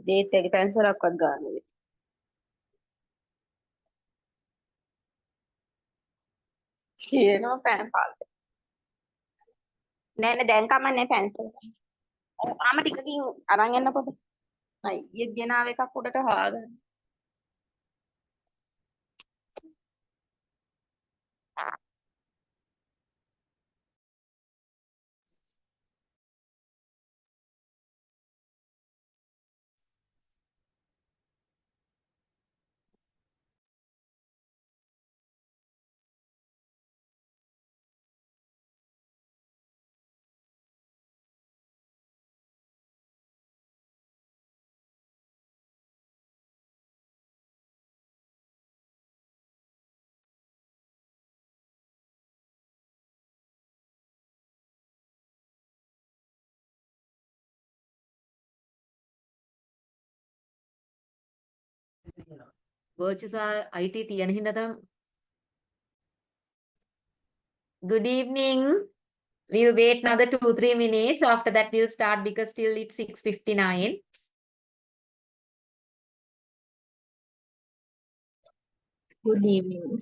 Date එක පැන්සලක්වත් ගන්න බැහැ. කියනවා පෑන් පාත්. නෑ නෑ දැන් කමන්නේ පැන්සල්. ආම ටිකකින් අරන් යන්න පොත. අයි ඊයේ ගෙනාව එකක් උඩට හොයාගන්න. virtual IT තියෙන හින්දා තමයි. Good evening. We'll wait another 2-3 minutes. After that, we'll start because still it's 6:59. Good evening.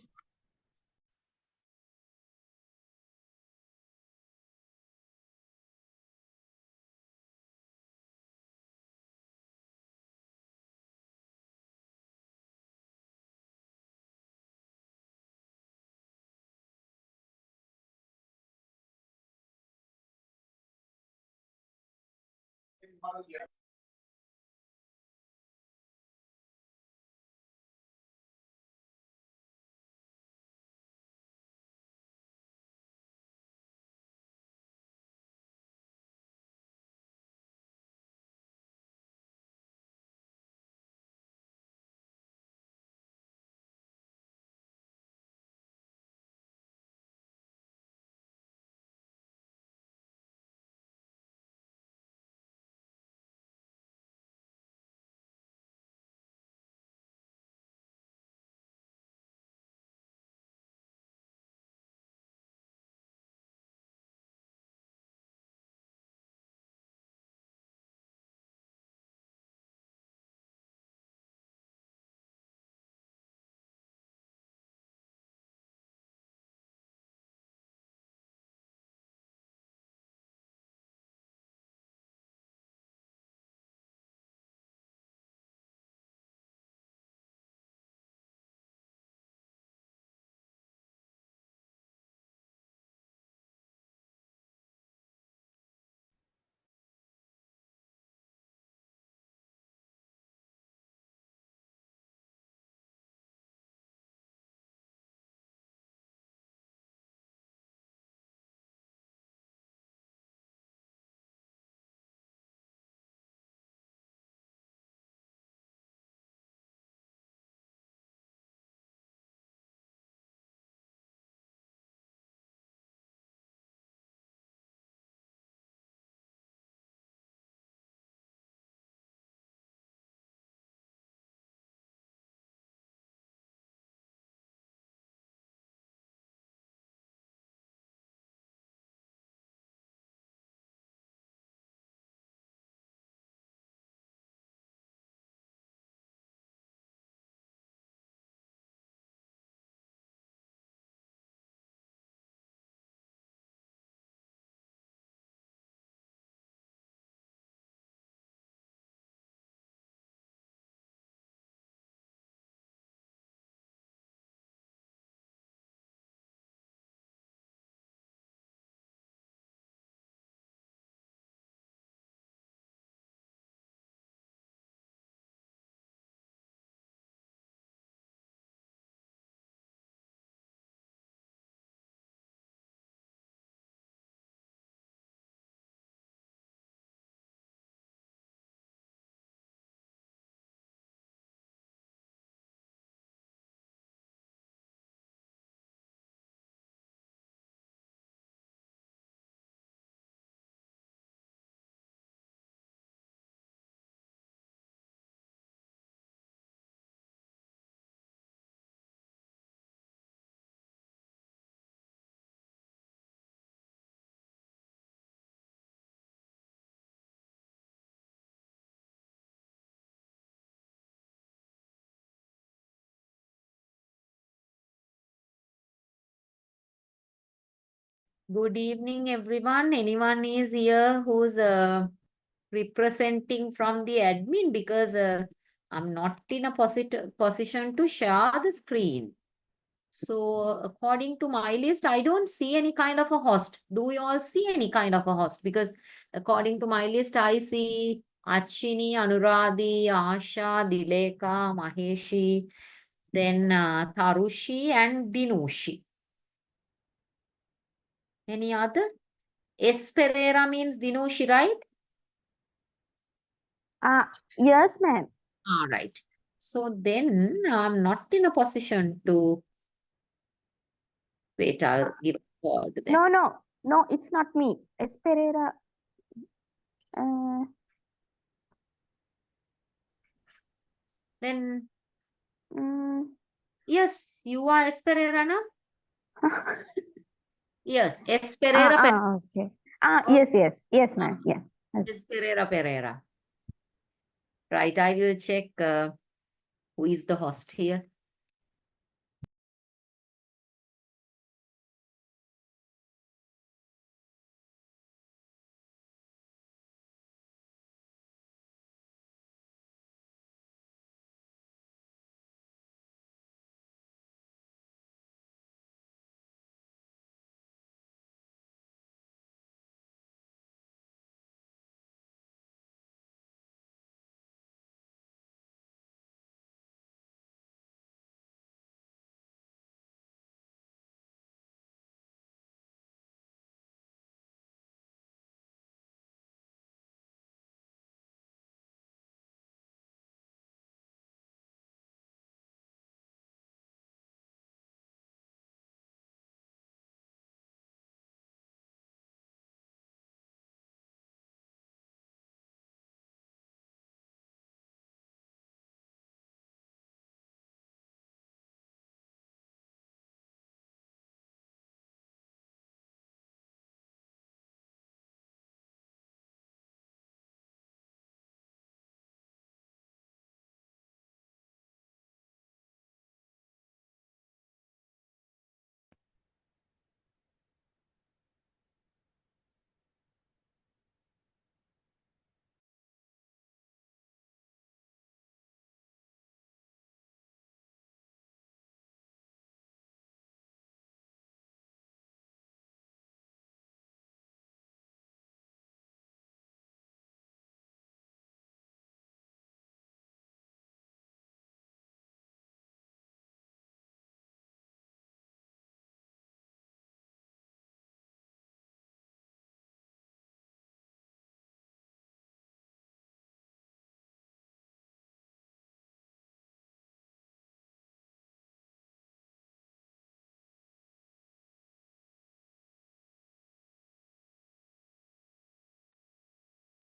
Good evening, everyone. Anyone is here who's representing from the admin, because I'm not in a position to share the screen. So according to my list, I don't see any kind of a host. Do you all see any kind of a host? Because according to my list, I see Achini, Anuradhi, Asha, Dileka, Maheshi, then Tarushi and Dinushi. Any other? S. Pereira means Dinushi, right? Yes, ma'am. All right. So then I'm not in a position to wait. I'll give a word then. No, it's not me. Esperera. Then Mm, yes, you are S. Pereira, no? Yes, S. Pereira. okay. Okay. Yes, ma'am. Yeah. S. Pereira Pereira. Right. I will check who is the host here.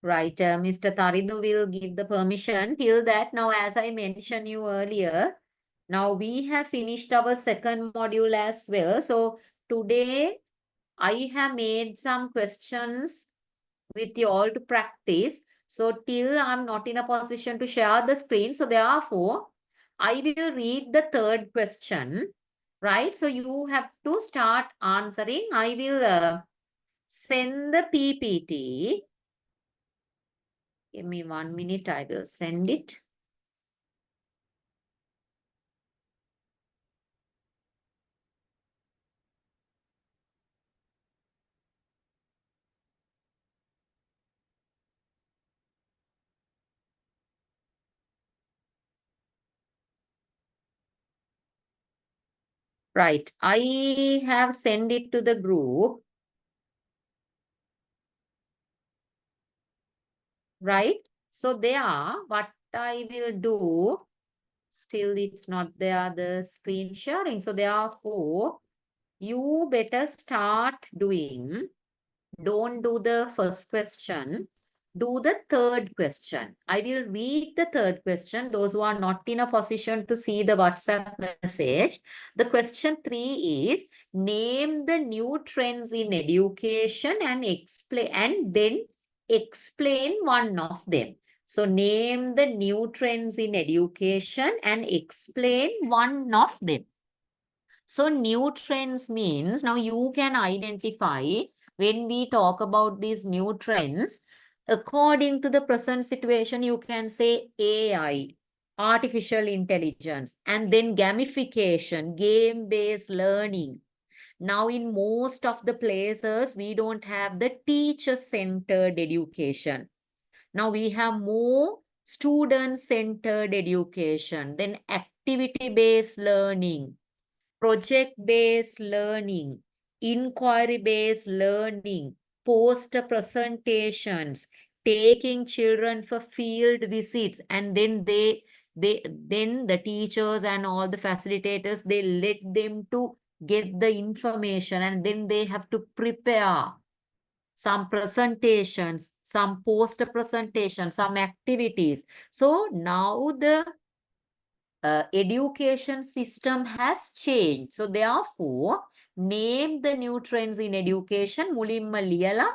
Right. Mr. Taridu will give the permission. Till that, now, as I mentioned you earlier, now we have finished our second module as well. So today I have made some questions with you all to practice. So till I'm not in a position to share the screen. So therefore, I will read the third question, right? So you have to start answering. I will send the PPT. Give me 1 minute. I will send it. Right. I have sent it to the group. Right. So there, what I will do, still it's not there, the screen sharing. So therefore, you better start doing. Don't do the first question. Do the third question. I will read the third question. Those who are not in a position to see the WhatsApp message. The question 3 is, name the new trends in education and then explain one of them. So name the new trends in education and explain one of them. So new trends means now you can identify when we talk about these new trends, according to the present situation, you can say AI, artificial intelligence, and then gamification, game-based learning. Now, in most of the places, we don't have the teacher-centered education. Now we have more student-centered education, then activity-based learning, project-based learning, inquiry-based learning, poster presentations, taking children for field visits, and then the teachers and all the facilitators, they let them to get the information, and then they have to prepare some presentations, some poster presentations, some activities. So now the education system has changed. So therefore, name the new trends in education. Mulimma liyala.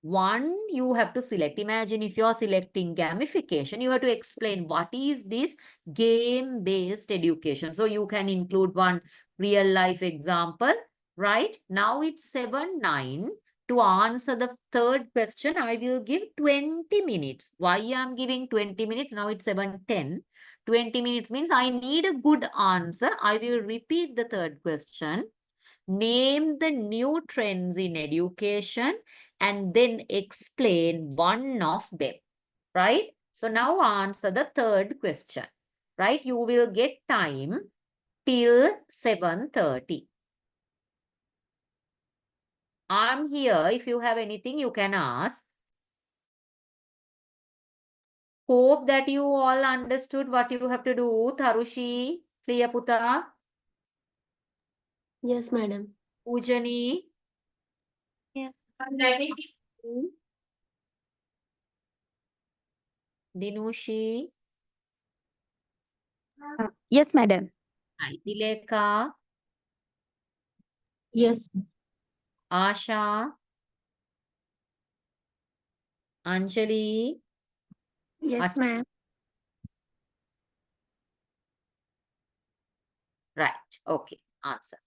One, you have to select. Imagine if you're selecting gamification, you have to explain what is this game-based education. So you can include one real-life example, right? Now it's 7:09. To answer the third question, I will give 20 minutes. Why I'm giving 20 minutes? Now it's 7:10. 20 minutes means I need a good answer. I will repeat the third question. Name the new trends in education and then explain one of them, right? So now answer the third question, right? You will get time till 7:30. I'm here. If you have anything, you can ask. Hope that you all understood what you have to do. Tharushi, clear Putra, Yes, madam. Pujani, Yes. I'm ready. Dinushi, Yes, madam. hi, Dileka, Yes. Miss. Asha, Anjali, Yes, ma'am. right. Okay. Answer.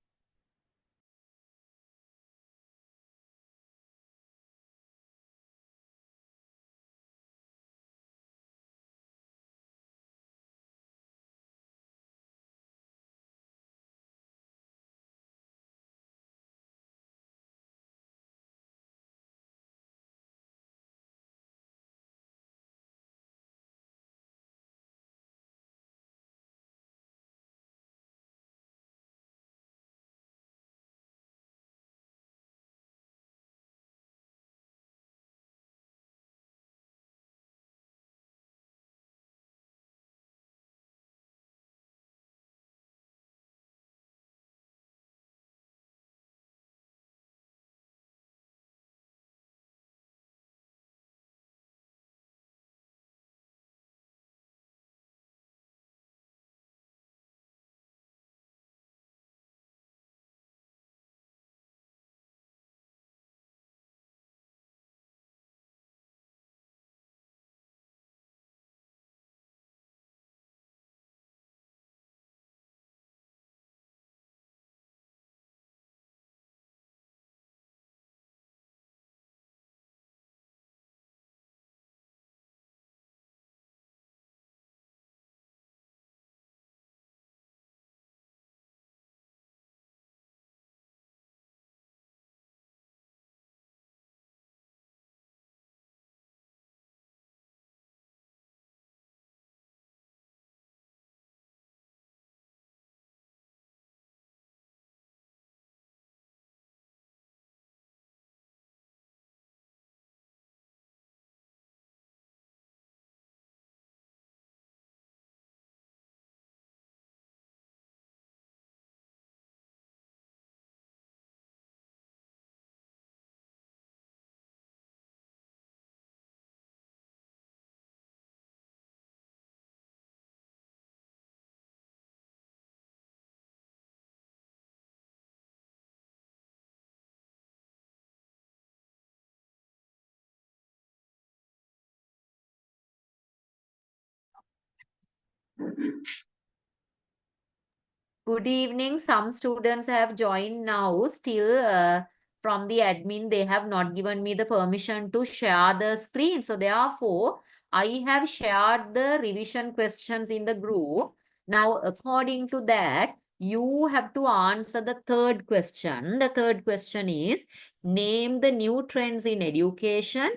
Good evening. Some students have joined now. Still, from the admin, they have not given me the permission to share the screen. So, therefore, I have shared the revision questions in the group. Now, according to that, you have to answer the third question. The third question is, name the new trends in education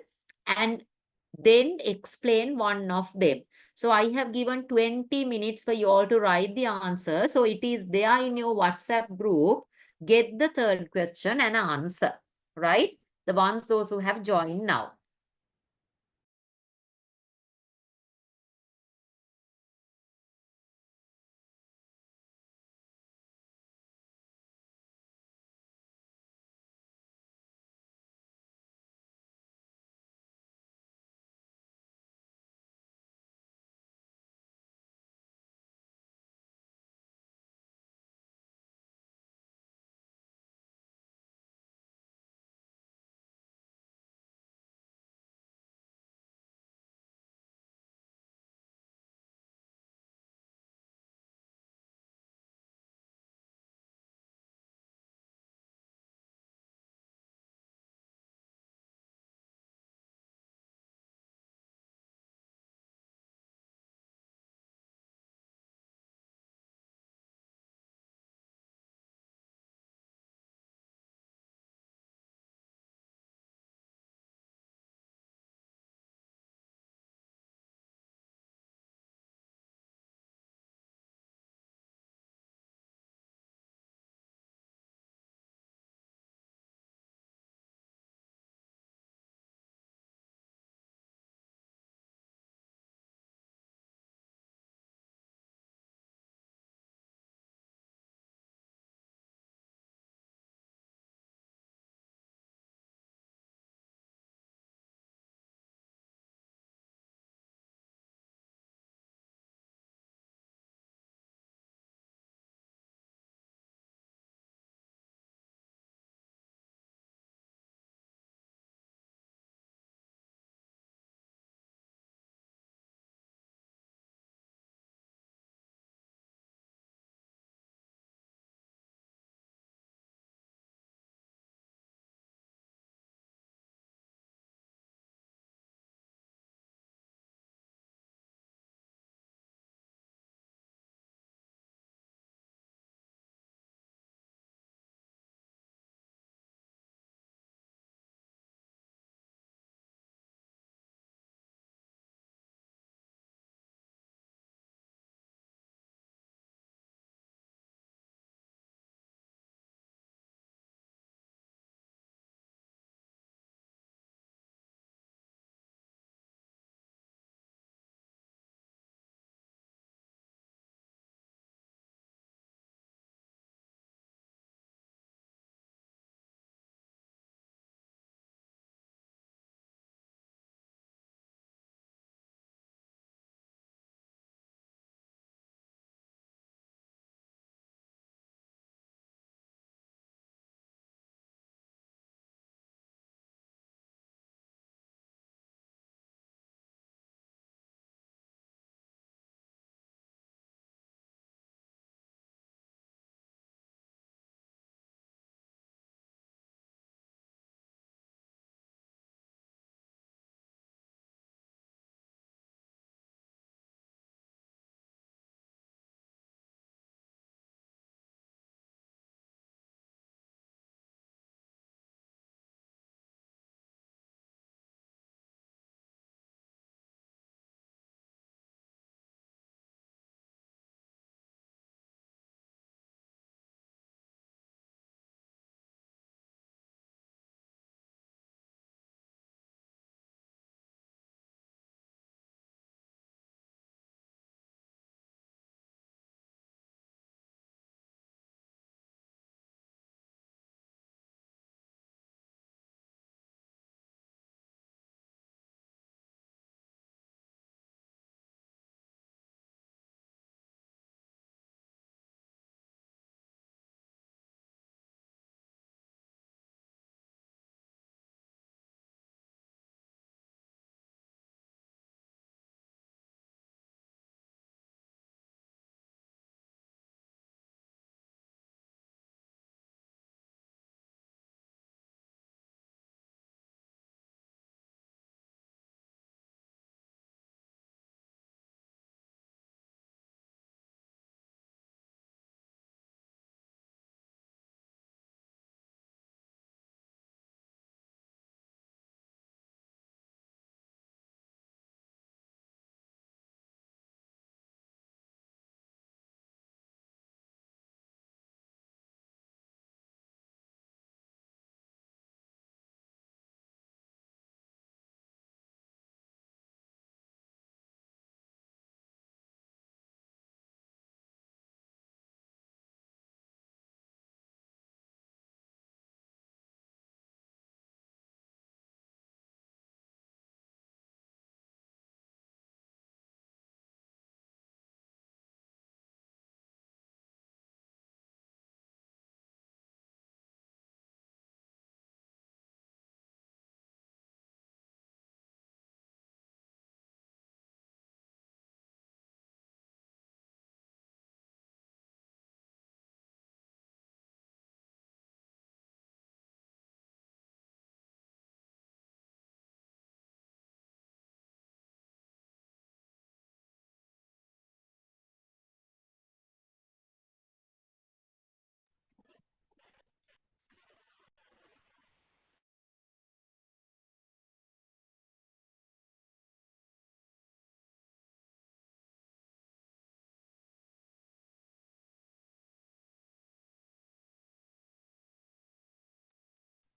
and then explain one of them. So I have given 20 minutes for you all to write the answer. So it is there in your WhatsApp group. Get the third question and answer, right? The ones those who have joined now.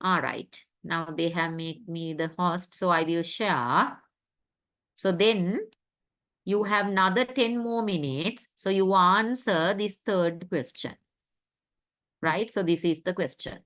All right. Now they have made me the host, so I will share. So then you have another 10 more minutes. So you answer this third question. Right? So this is the question.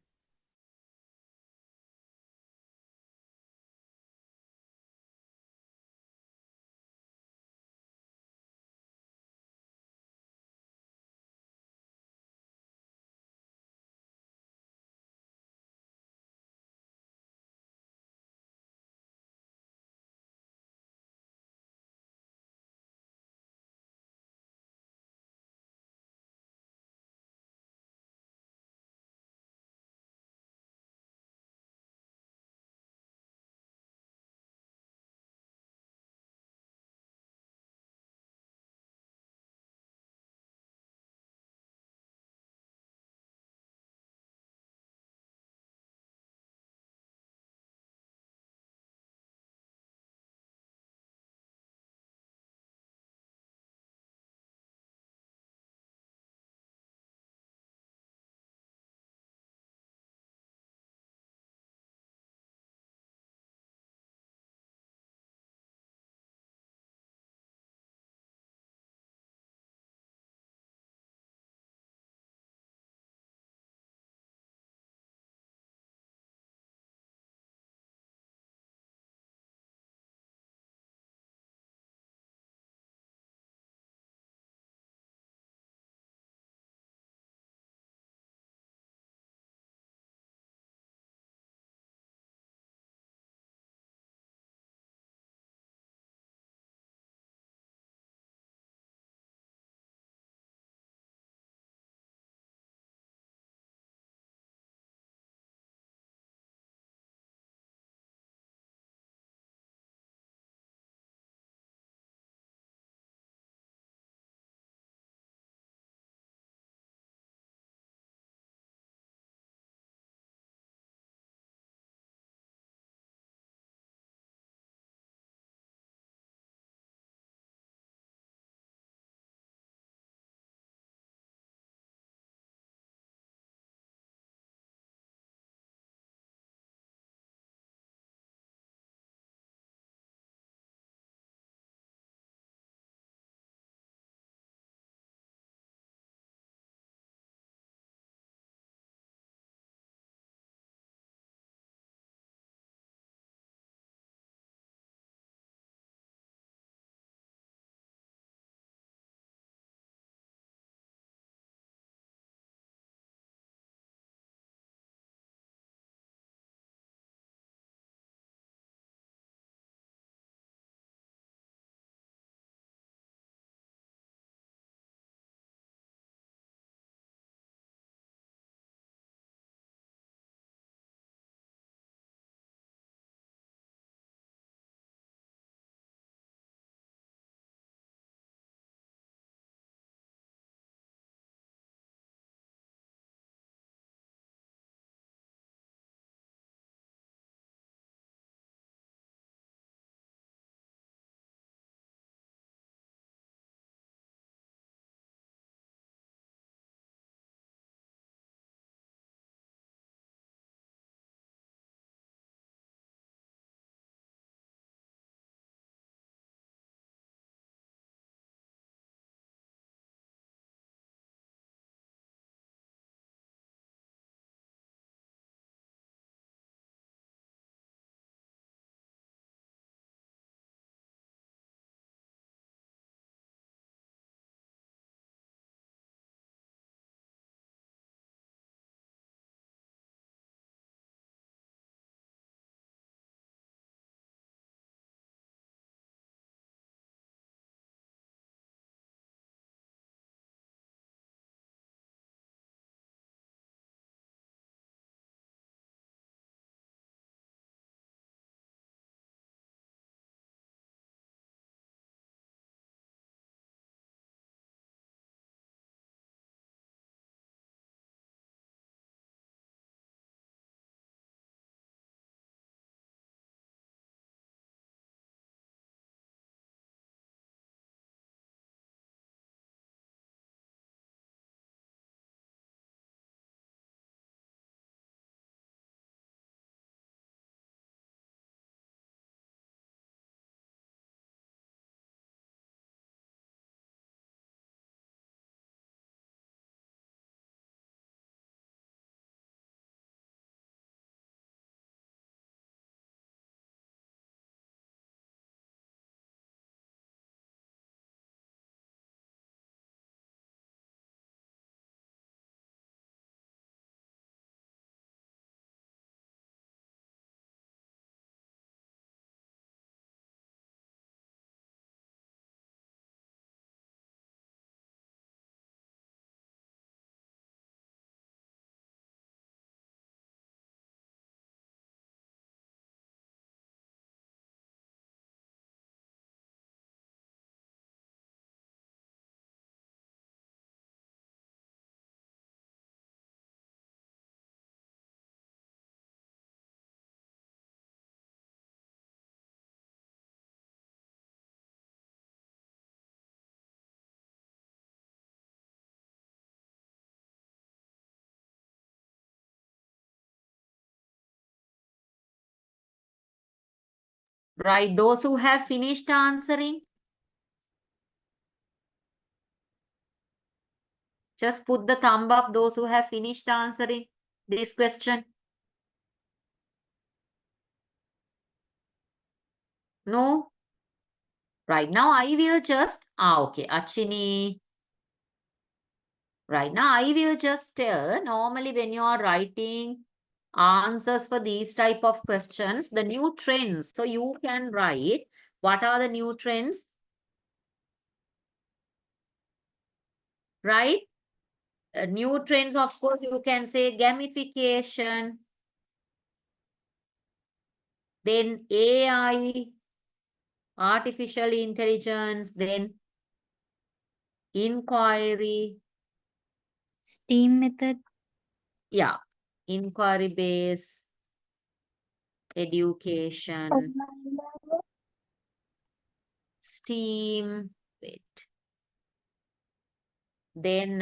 Right, those who have finished answering, just put the thumb up, those who have finished answering this question. No? Right now I will just, okay, Achini. Right now I will just tell, normally when you are writing answers for these type of questions, the new trends. So you can write, what are the new trends? Right? New trends, of course, you can say gamification, then AI, artificial intelligence, then inquiry. STEAM method. Yeah, inquiry based education, STEAM, wait. Then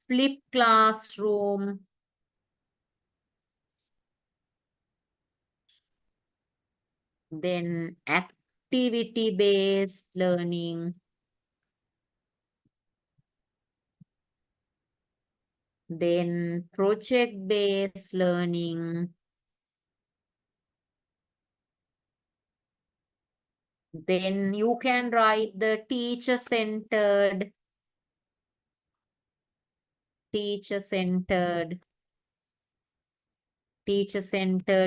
flip classroom, then activity based learning, then project based learning, then you can write the teacher centered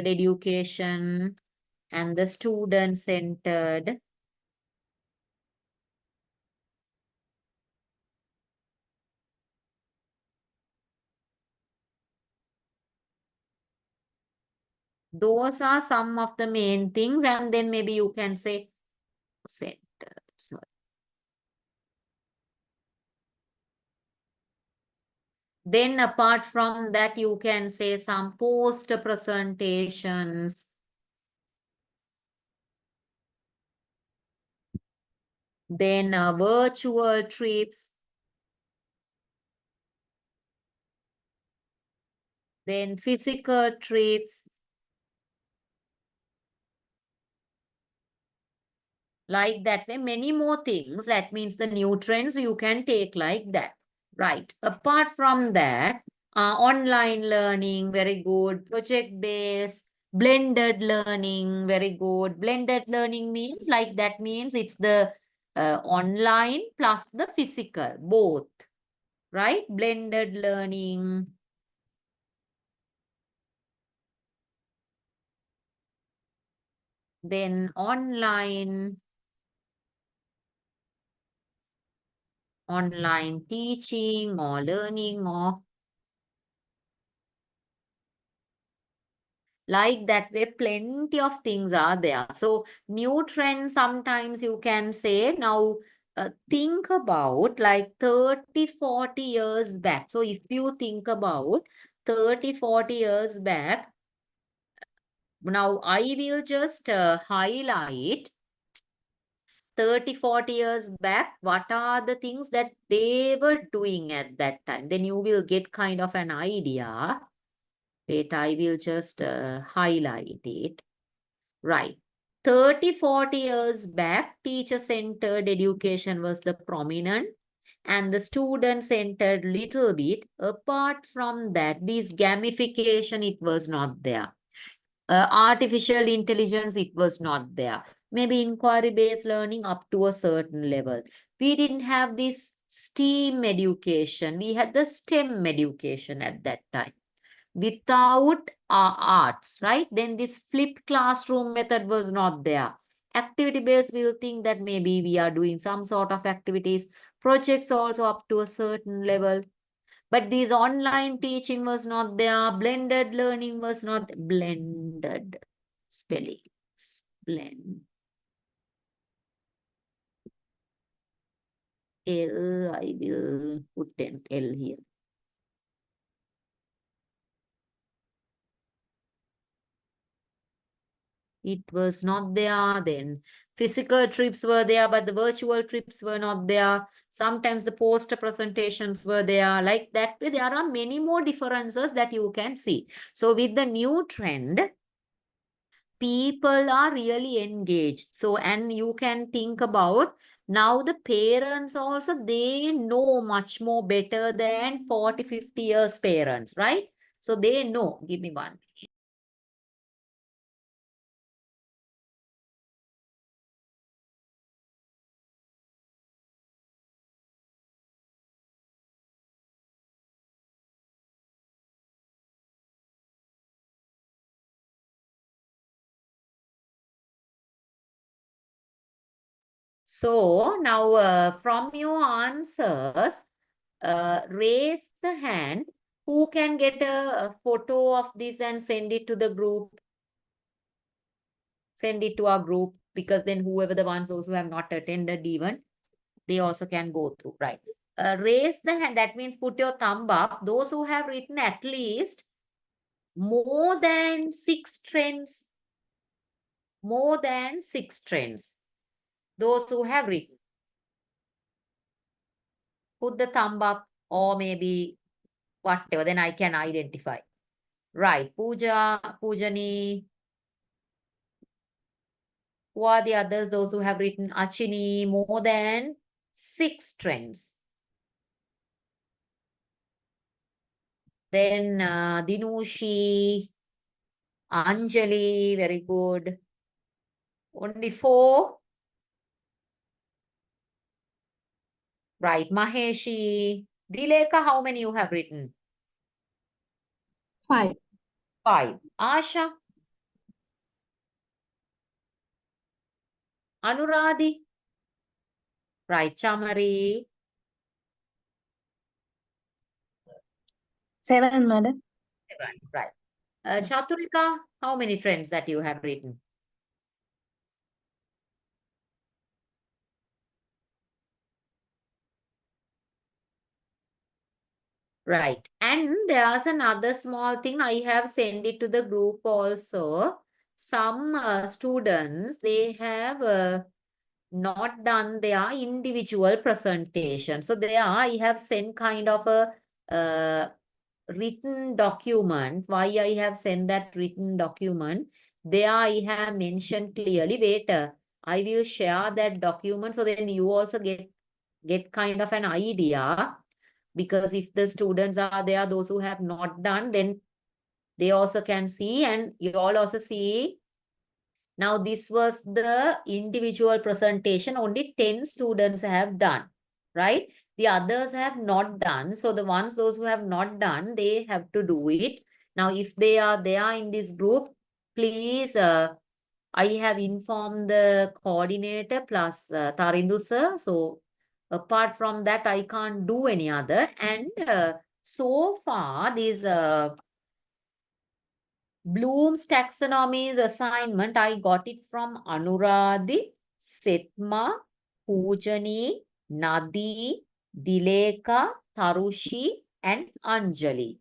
education, and the student centered. Those are some of the main things, and then maybe you can say centered. Sorry. Then apart from that, you can say some post presentations. Then virtual trips. Then physical trips. Like that way, many more things. That means the new trends you can take like that. Right. Apart from that, online learning, very good. Project-based, blended learning, very good. Blended learning means like that means it's the online plus the physical, both. Right? Blended learning. Then online teaching or learning or like that way, plenty of things are there. So new trends, sometimes you can say now, think about like 30, 40 years back. So if you think about 30, 40 years back, now I will just highlight 30, 40 years back, what are the things that they were doing at that time? Then you will get kind of an idea. Wait, I will just highlight it. Right. 30, 40 years back, teacher-centered education was the prominent and the student-centered little bit. Apart from that, this gamification, it was not there. Artificial intelligence, it was not there. Maybe inquiry-based learning up to a certain level. We didn't have this STEAM education. We had the STEM education at that time without arts, right? Then this flipped classroom method was not there. Activity based, we'll think that maybe we are doing some sort of activities. Projects also up to a certain level. But this online teaching was not there. Blended learning was not blended spelling. Blend. L, I will put an L here. It was not there then. Physical trips were there, but the virtual trips were not there. Sometimes the poster presentations were there. Like that way, there are many more differences that you can see. So with the new trend, people are really engaged. So, and you can think about now the parents also, they know much more better than 40, 50 years parents, right? So they know. Give me one. So now from your answers, raise the hand. Who can get a photo of this and send it to the group? Send it to our group, because then whoever the ones, those who have not attended even, they also can go through, right? Raise the hand. That means put your thumb up. Those who have written at least more than 6 trends. More than 6 trends. Those who have written. Put the thumb up, or maybe whatever, then I can identify. Right, Pooja, Poojani. Who are the others? Those who have written Achini, more than 6 trends. Then Dinushi, Anjali, very good. Only 4. Right, Maheshi. Dileka, how many you have written? 5. 5. Asha. Anuradhi. Right, Chamari. 7, madam. 7. Right. Chaturika, how many trends that you have written? Right. And there's another small thing. I have sent it to the group also. Some students, they have not done their individual presentation. So there I have sent kind of a written document. Why I have sent that written document? There I have mentioned clearly. Wait, I will share that document so then you also get kind of an idea. Because if the students are there, those who have not done, then they also can see, and you all also see. Now, this was the individual presentation. Only 10 students have done, right? The others have not done. So the ones, those who have not done, they have to do it. Now, if they are there in this group, please, I have informed the coordinator plus Tarindu sir. So apart from that, I can't do any other. And so far, this Bloom's taxonomy's assignment, I got it from Anuradhi, Setma, Poojani, Nadi, Dileka, Tarushi, and Anjali.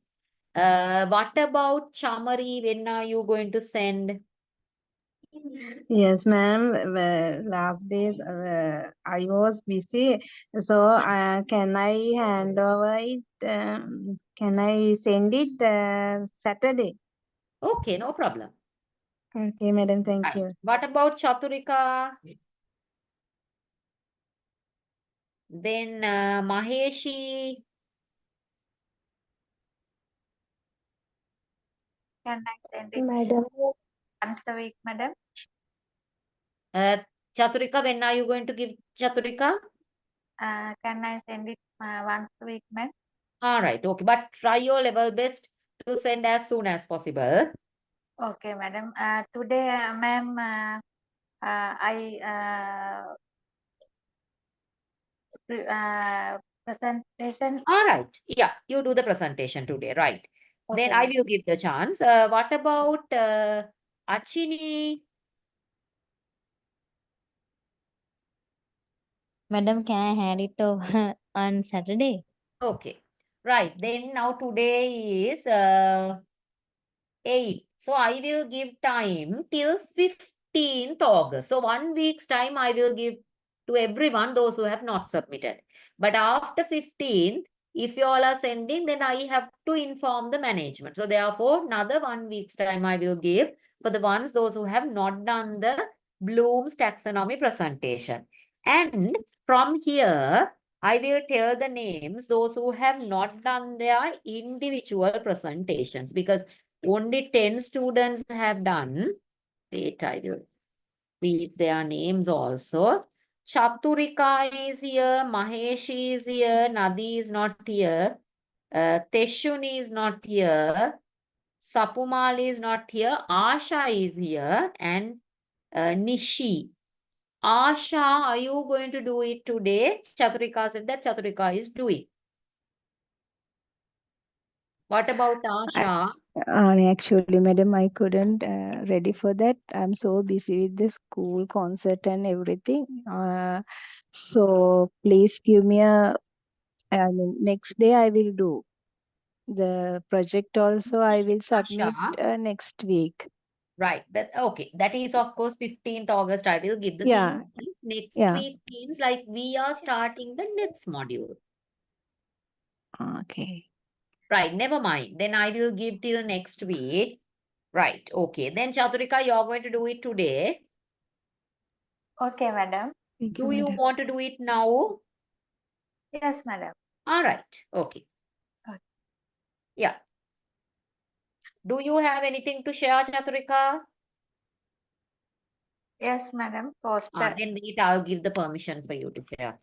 What about Chamari? When are you going to send? Yes, ma'am. Last days I was busy, so can I hand over it? Can I send it Saturday? Okay, no problem. Okay, madam. Thank Right. you. What about Chaturika? Then Maheshi. Can I send it Madam. once a week, madam? Chaturika, when are you going to give Chaturika? Can I send it once a week, ma'am? All right, okay. But try your level best to send as soon as possible. Okay, madam. Today, ma'am, I presentation. All right. Yeah, you do the presentation today, right? Then Okay, I ma'am. will give the chance. What about Achini? Madam, can I hand it over on Saturday? Okay. Right. Then now today is 8. So I will give time till 15th August. So 1 week's time I will give to everyone, those who have not submitted. But after 15th, If you all are sending, then I have to inform the management. So therefore, another 1 week's time I will give for the ones, those who have not done the Bloom's taxonomy presentation. And from here, I will tell the names, those who have not done their individual presentations, because only 10 students have done. Wait, I will read their names also. Chaturika is here, Mahesh is here, Nadi is not here, Teshuni is not here, Sapumal is not here, Asha is here, and Nishi. Asha, are you going to do it today? Chaturika said that Chaturika is doing. What about Asha? Actually, madam, I couldn't ready for that. I'm so busy with the school concert and everything. So please give me I mean, next day I will do. The project also I will submit Asha? next week. Right. That okay. That is of course 15th August. I will give the Yeah, thing. Next yeah. week means like we are starting the next module. Okay. Right. Never mind. Then I will give till next week. Right. Okay. Then Chaturika, you're going to do it today. Okay, madam. Thank you, Do you madam. want to do it now? Yes, madam. All right. Okay. Okay. Yeah. Do you have anything to share, Chaturika? Yes, madam. Poster. Then wait, I'll give the permission for you to share.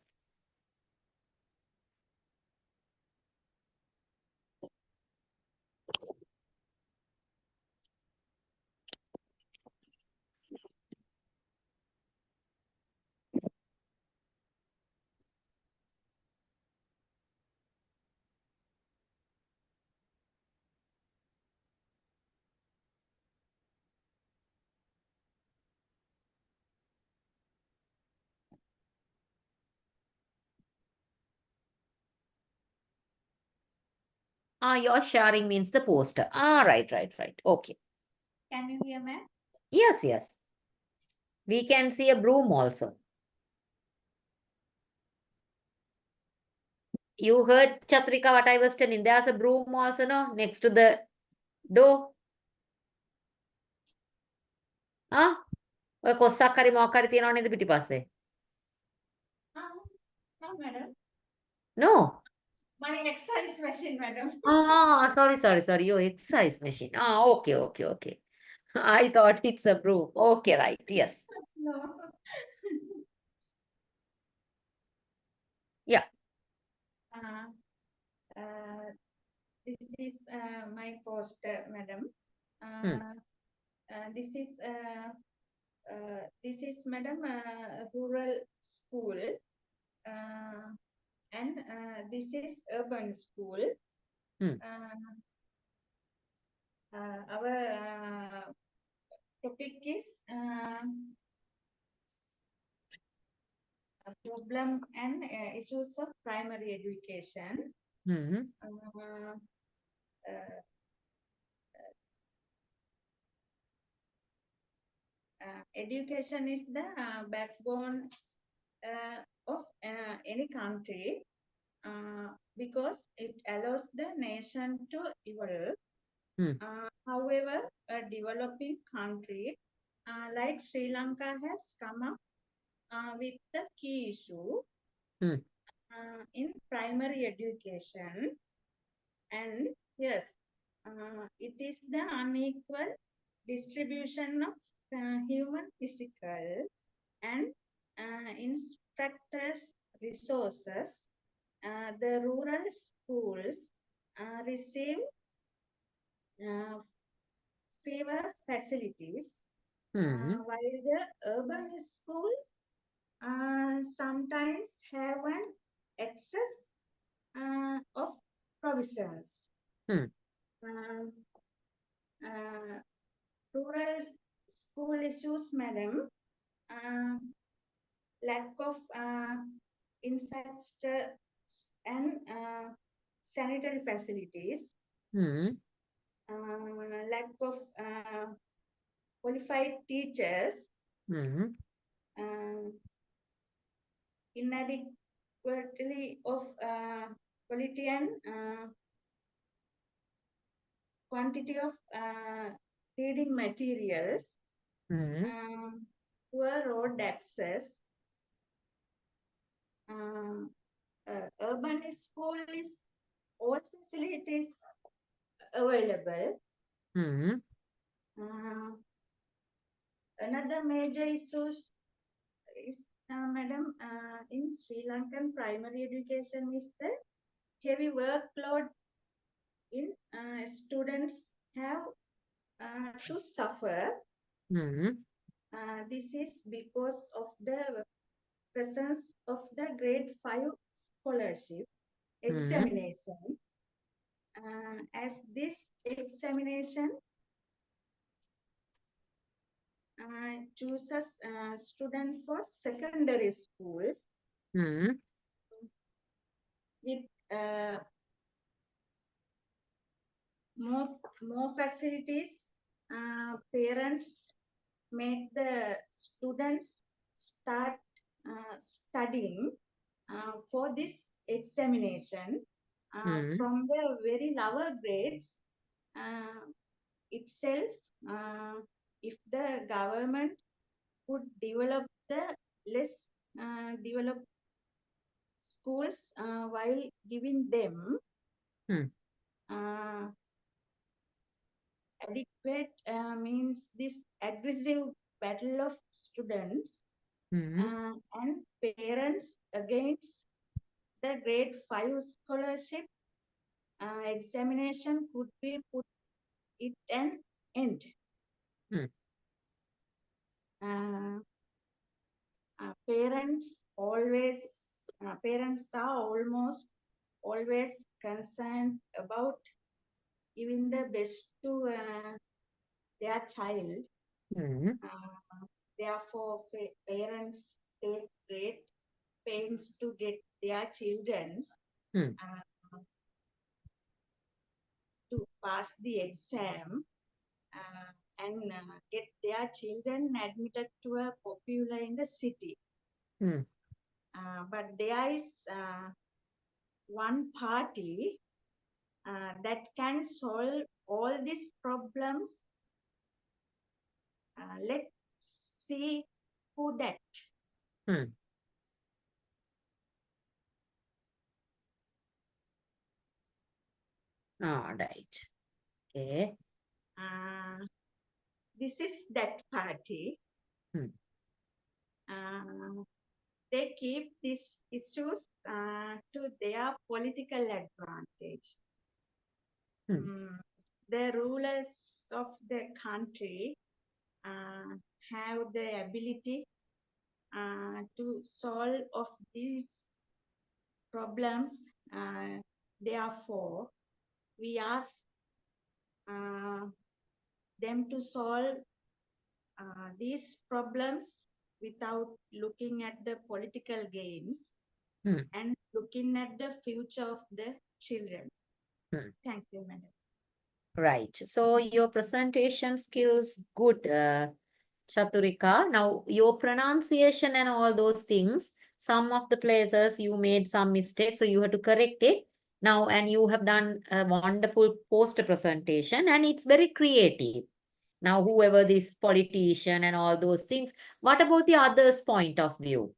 Your sharing means the poster. Right. Okay. Can you hear me? Yes, yes. We can see a broom also. You heard, Chatrika, what I was telling. There's a broom also, no? Next to the door. ඔය කොස්සක් හරි මොකක් හරි තියනව නේද පිටිපස්සේ? No, madam. No. My exercise machine, madam. Sorry. Your exercise machine. Okay. I thought it's a broom. Okay, right. Yes. No. Yeah. This is my poster, madam. This is madam rural school, and this is urban school. Our topic is problem and issues of primary education. Education is the backbone of any country because it allows the nation to evolve. However, a developing country like Sri Lanka has come up with the key issue in primary education, and yes, it is the unequal distribution of human physical and instructors resources. The rural schools receive fewer facilities, while the urban schools sometimes have an excess of provisions. Rural school issues, madam, lack of infrastructure and sanitary facilities, lack of qualified teachers, inadequately of quality and quantity of reading materials, poor road access, urban school is all facilities available. Another major issue is, madam, in Sri Lankan primary education is the heavy workload in students have to suffer. This is because of the presence of the grade 5 scholarship examination. As this examination chooses student for secondary schools with more facilities. Parents make the students start studying for this examination from the very lower grades itself. If the government would develop the less developed schools while giving them adequate means this aggressive battle of students and parents against the grade 5 scholarship examination could be put it an end. Parents are almost always concerned about giving the best to their child. Therefore, parents take great pains to get their children to pass the exam and get their children admitted to a popular in the city. But there is one party that can solve all these problems. Let's see who that. All right. Okay. This is that party. They keep these issues to their political advantage. The rulers of the country have the ability to solve of these problems. Therefore, we ask them to solve these problems without looking at the political gains and looking at the future of the children. Thank you, madam. Right. So your presentation skills good, Chaturika. Now your pronunciation and all those things, some of the places you made some mistakes, so you have to correct it. Now, and you have done a wonderful poster presentation and it's very creative. Now, whoever this politician and all those things, what about the others' point of view?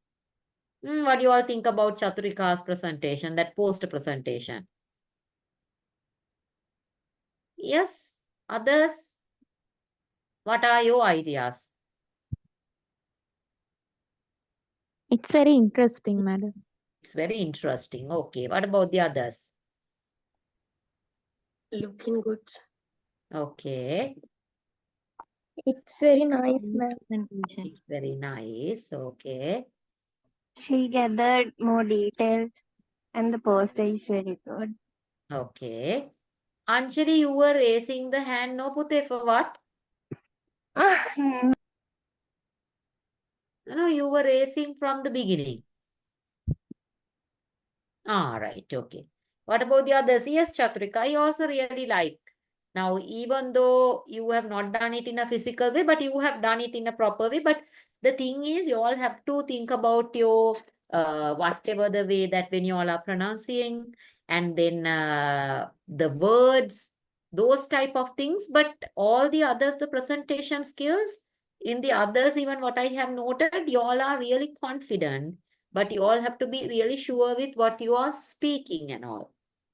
What do you all think about Chaturika's presentation, that poster presentation? Yes, others? What are your ideas? It's very interesting, madam. It's very interesting. Okay, what about the others? Looking good. Okay, It's very nice, ma'am. it's very nice. Okay, She gathered more details and the poster is very good. okay. Anjali, you were raising the hand. No, Pute, for what? No, you were raising from the beginning. All right, okay. What about the others? Yes, Chaturika, I also really like. Now, even though you have not done it in a physical way, but you have done it in a proper way. But the thing is, you all have to think about your, whatever the way that when you all are pronouncing and then the words, those type of things. But all the others, the presentation skills, in the others, even what I have noted, you all are really confident, but you all have to be really sure with what you are speaking and all,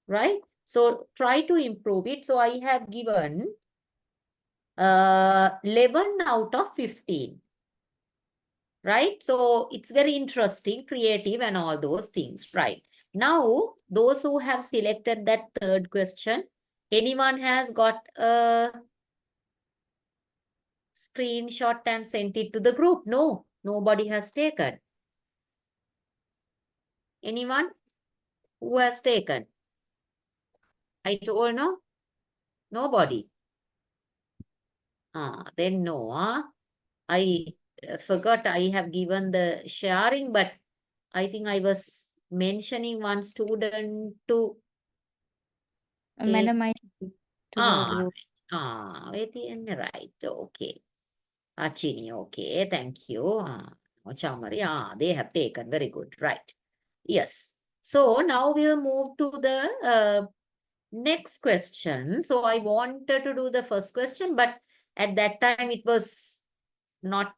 right? So try to improve it. So I have given 11 out of 15. Right? So it's very interesting, creative, and all those things, right? Now, those who have selected that third question, anyone has got a screenshot and sent it to the group? No, nobody has taken. Anyone who has taken? I told no? Nobody. Then no. I forgot I have given the sharing, but I think I was mentioning one student to take. Madam, I sent to the group. Right. Okay. Achini, okay. Thank you. Chamari, they have taken. Very good. Right. Yes. So now we'll move to the next question. So I wanted to do the first question, but at that time it was not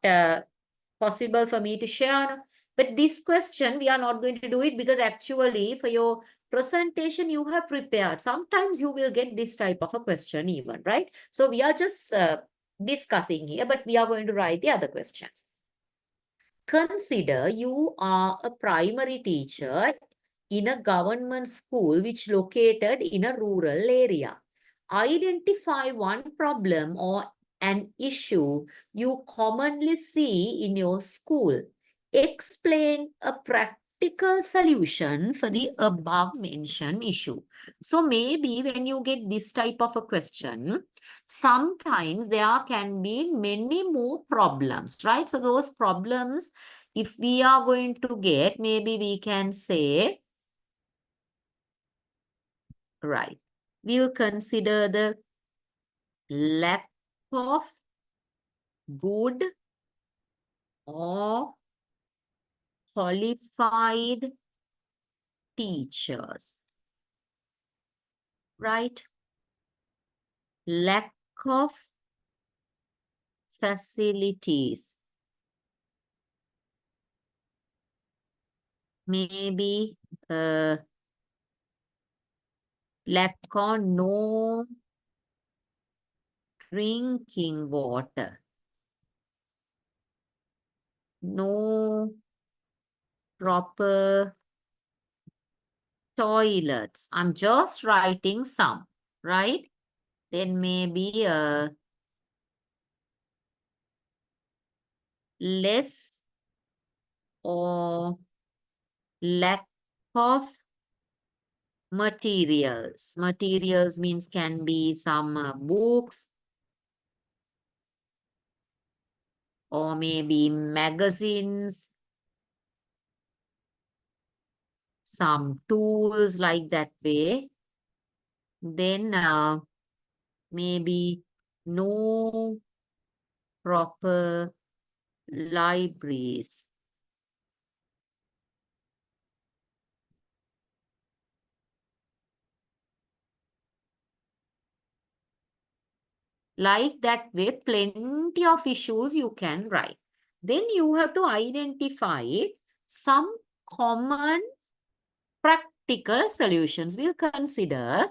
possible for me to share. But this question, we are not going to do it because actually for your presentation, you have prepared. Sometimes you will get this type of a question even, right? So we are just discussing here, but we are going to write the other questions. Consider you are a primary teacher in a government school which located in a rural area. Identify one problem or an issue you commonly see in your school. Explain a practical solution for the above mentioned issue. So maybe when you get this type of a question, sometimes there can be many more problems, right? So those problems, if we are going to get, maybe we can say, right, we'll consider the lack of good or qualified teachers, right? Lack of facilities. Maybe lack or no drinking water. No proper toilets. I'm just writing some, right? Then maybe less or lack of materials. Materials means can be some books or maybe magazines, some tools like that way. Then maybe no proper libraries. Like that way, plenty of issues you can write. Then you have to identify some common practical solutions. We'll consider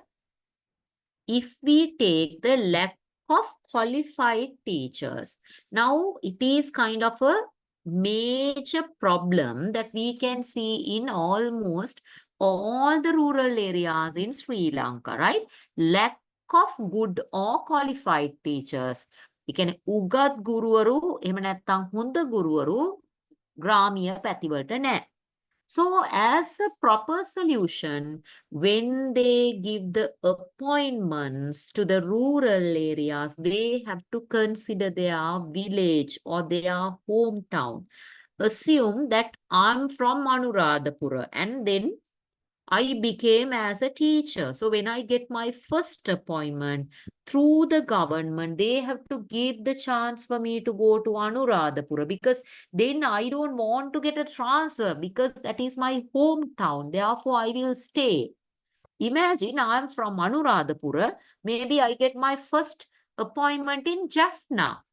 if we take the lack of qualified teachers. Now, it is kind of a major problem that we can see in almost all the rural areas in Sri Lanka, right? Lack of good or qualified teachers. ඒ කියන්නේ උගත් ගුරුවරු එහෙම නැත්නම් හොඳ ගුරුවරු ග්‍රාමීය පැතිවලට නැහැ. So as a proper solution, when they give the appointments to the rural areas, they have to consider their village or their hometown. Assume that I'm from Anuradhapura and then I became as a teacher. So when I get my first appointment through the government, they have to give the chance for me to go to Anuradhapura because then I don't want to get a transfer because that is my hometown. Therefore, I will stay. Imagine I'm from Anuradhapura. Maybe I get my first appointment in Jaffna.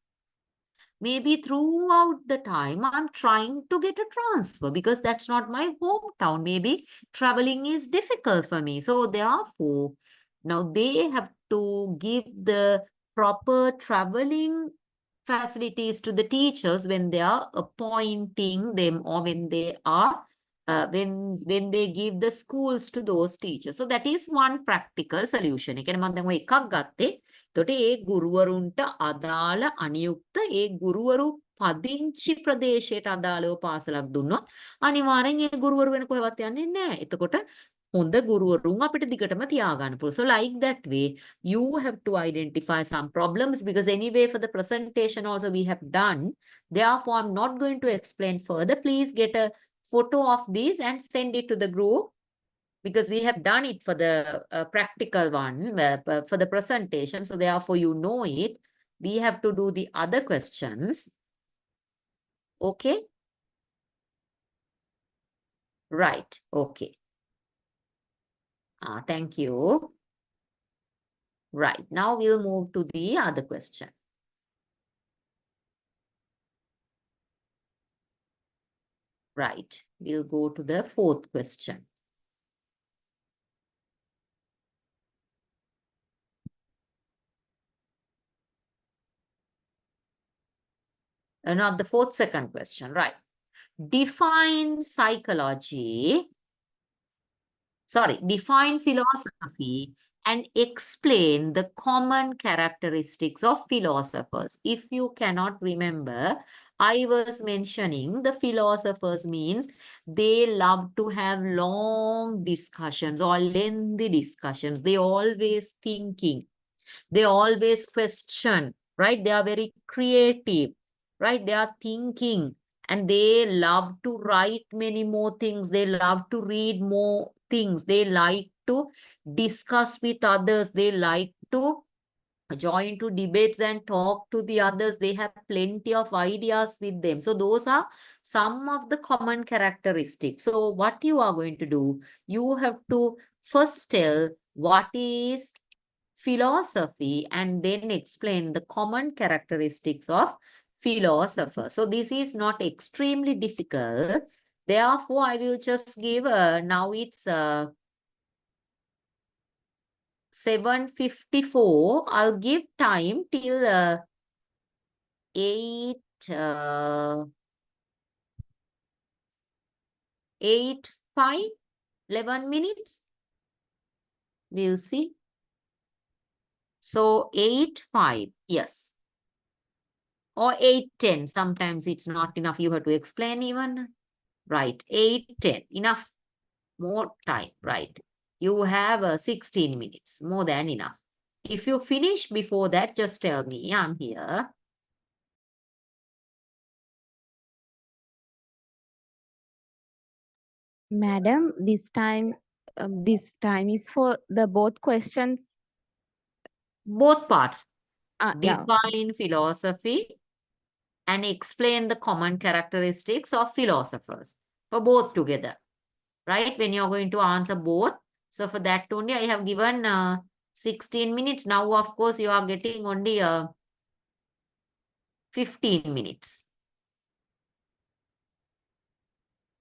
Maybe throughout the time I'm trying to get a transfer because that's not my hometown. Maybe traveling is difficult for me. So therefore, now they have to give the proper traveling facilities to the teachers when they are appointing them or when they are when they give the schools to those teachers. So that is one practical solution. ඒ කියන්නේ මම දැන් ඔය එකක් ගත්තේ. එතකොට ඒ ගුරුවරුන්ට අදාළ අනියුක්ත ඒ ගුරුවරු පදිංචි ප්‍රදේශයට අදාළව පාසලක් දුන්නොත් අනිවාර්යෙන් ඒ ගුරුවරු වෙන කොහෙවත් යන්නේ නැහැ. එතකොට හොඳ ගුරුවරුන් අපිට දිගටම තියාගන්න පුළුවන්. So like that way, you have to identify some problems because anyway for the presentation also we have done. Therefore, I'm not going to explain further. Please get a photo of this and send it to the group because we have done it for the practical one, for the presentation. So therefore, you know it. We have to do the other questions. Okay? Right. Okay. Thank you. Right. Now we'll move to the other question. Right. We'll go to the fourth question. Not the fourth, second question. Right. Define psychology. Sorry, define philosophy and explain the common characteristics of philosophers. If you cannot remember, I was mentioning the philosophers means they love to have long discussions or lengthy discussions. They always thinking. They always question, right? They are very creative, right? They are thinking and they love to write many more things. They love to read more things. They like to discuss with others. They like to join to debates and talk to the others. They have plenty of ideas with them. So those are some of the common characteristics. So what you are going to do, you have to first tell what is philosophy and then explain the common characteristics of philosopher. So this is not extremely difficult. Therefore, I will just give, now it's 7:54. I'll give time till 8, 8:05, 11 minutes. We'll see. So 8:05, yes. Or 8:10. Sometimes it's not enough. You have to explain even. Right. 8:10. Enough. More time. Right. You have 16 minutes. More than enough. If you finish before that, just tell me. I'm here. Madam, this time is for the both questions. Both parts. Yeah. Define philosophy and explain the common characteristics of philosophers. For both together. Right? When you're going to answer both. So for that only, I have given 16 minutes. Now, of course, you are getting only 15 minutes.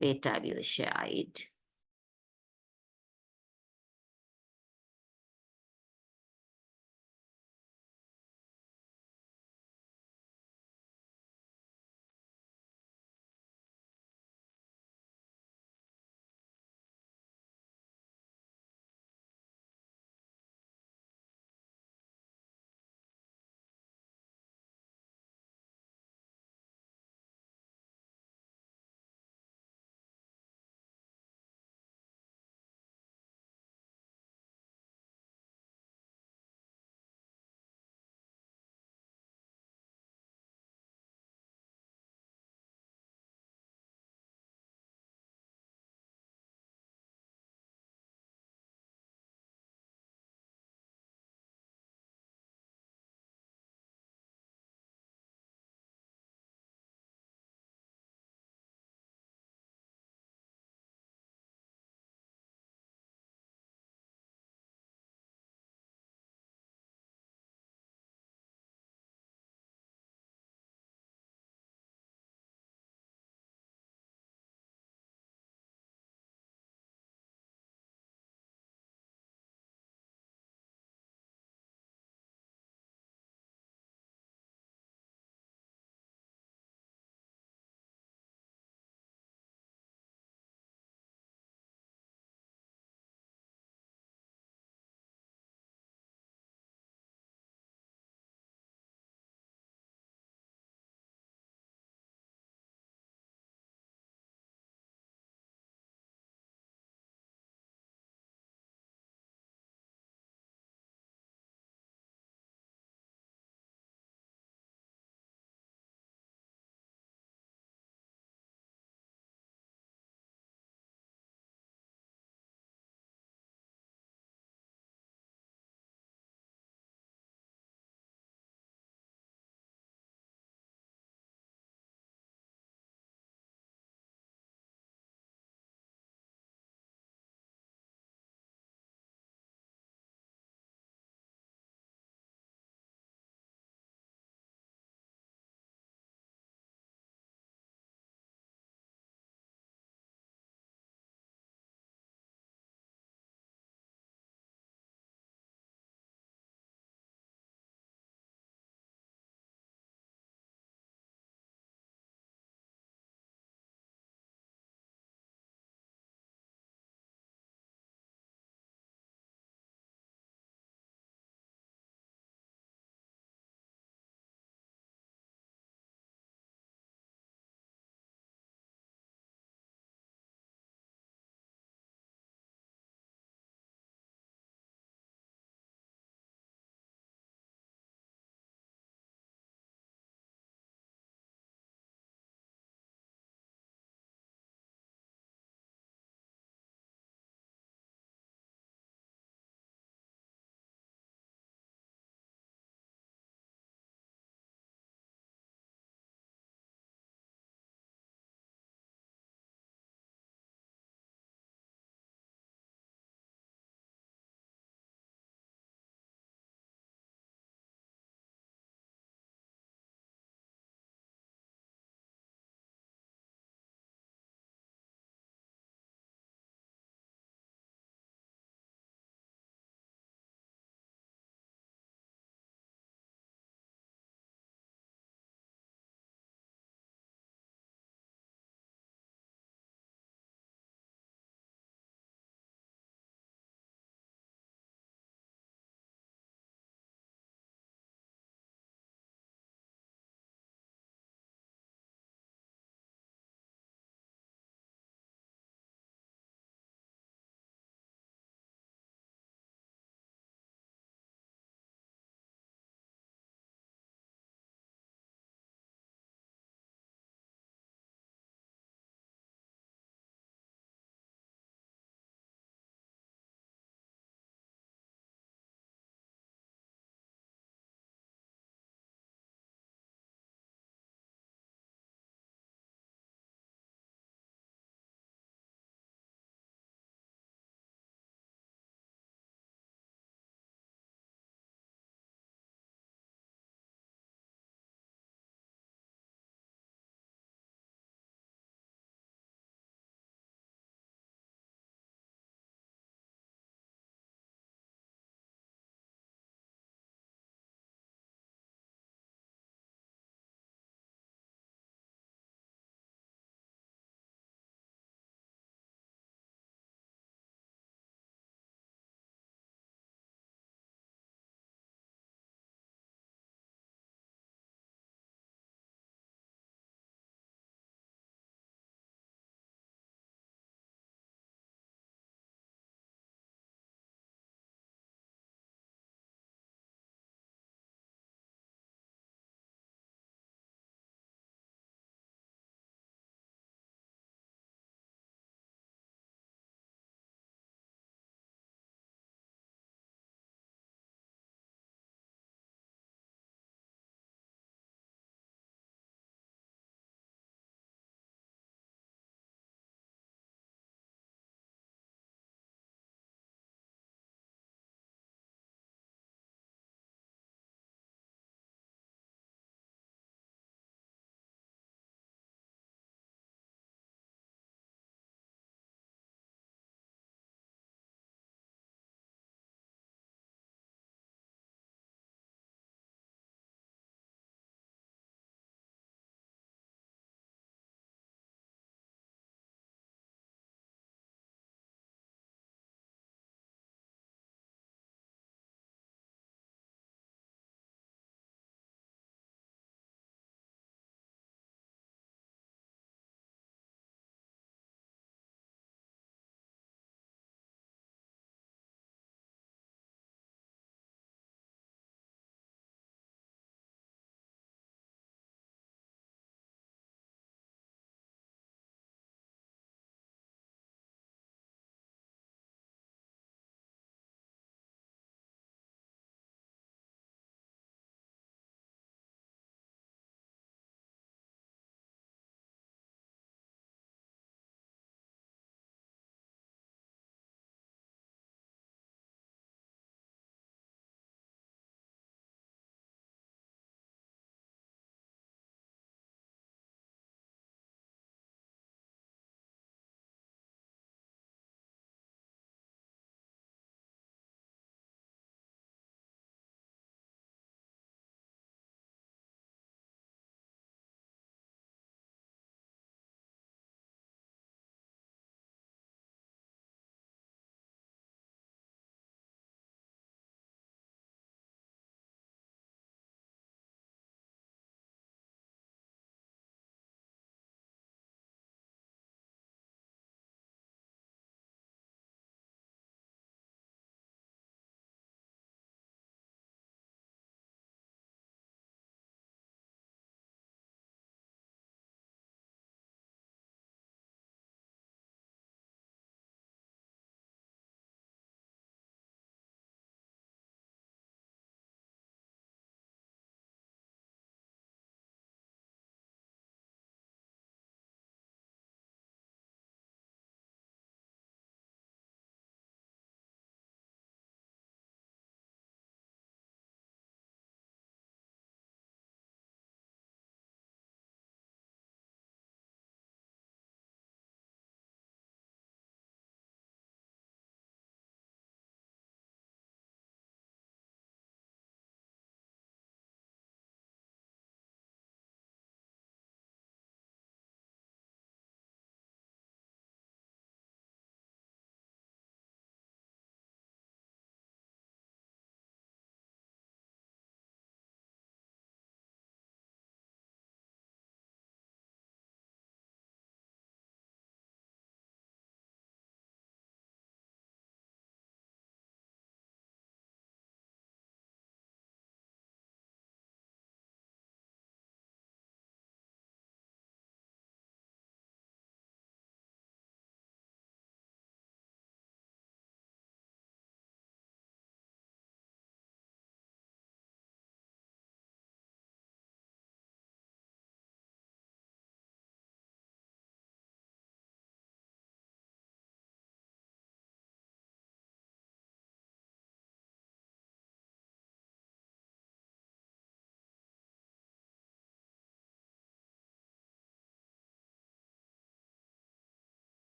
Wait, I will share it.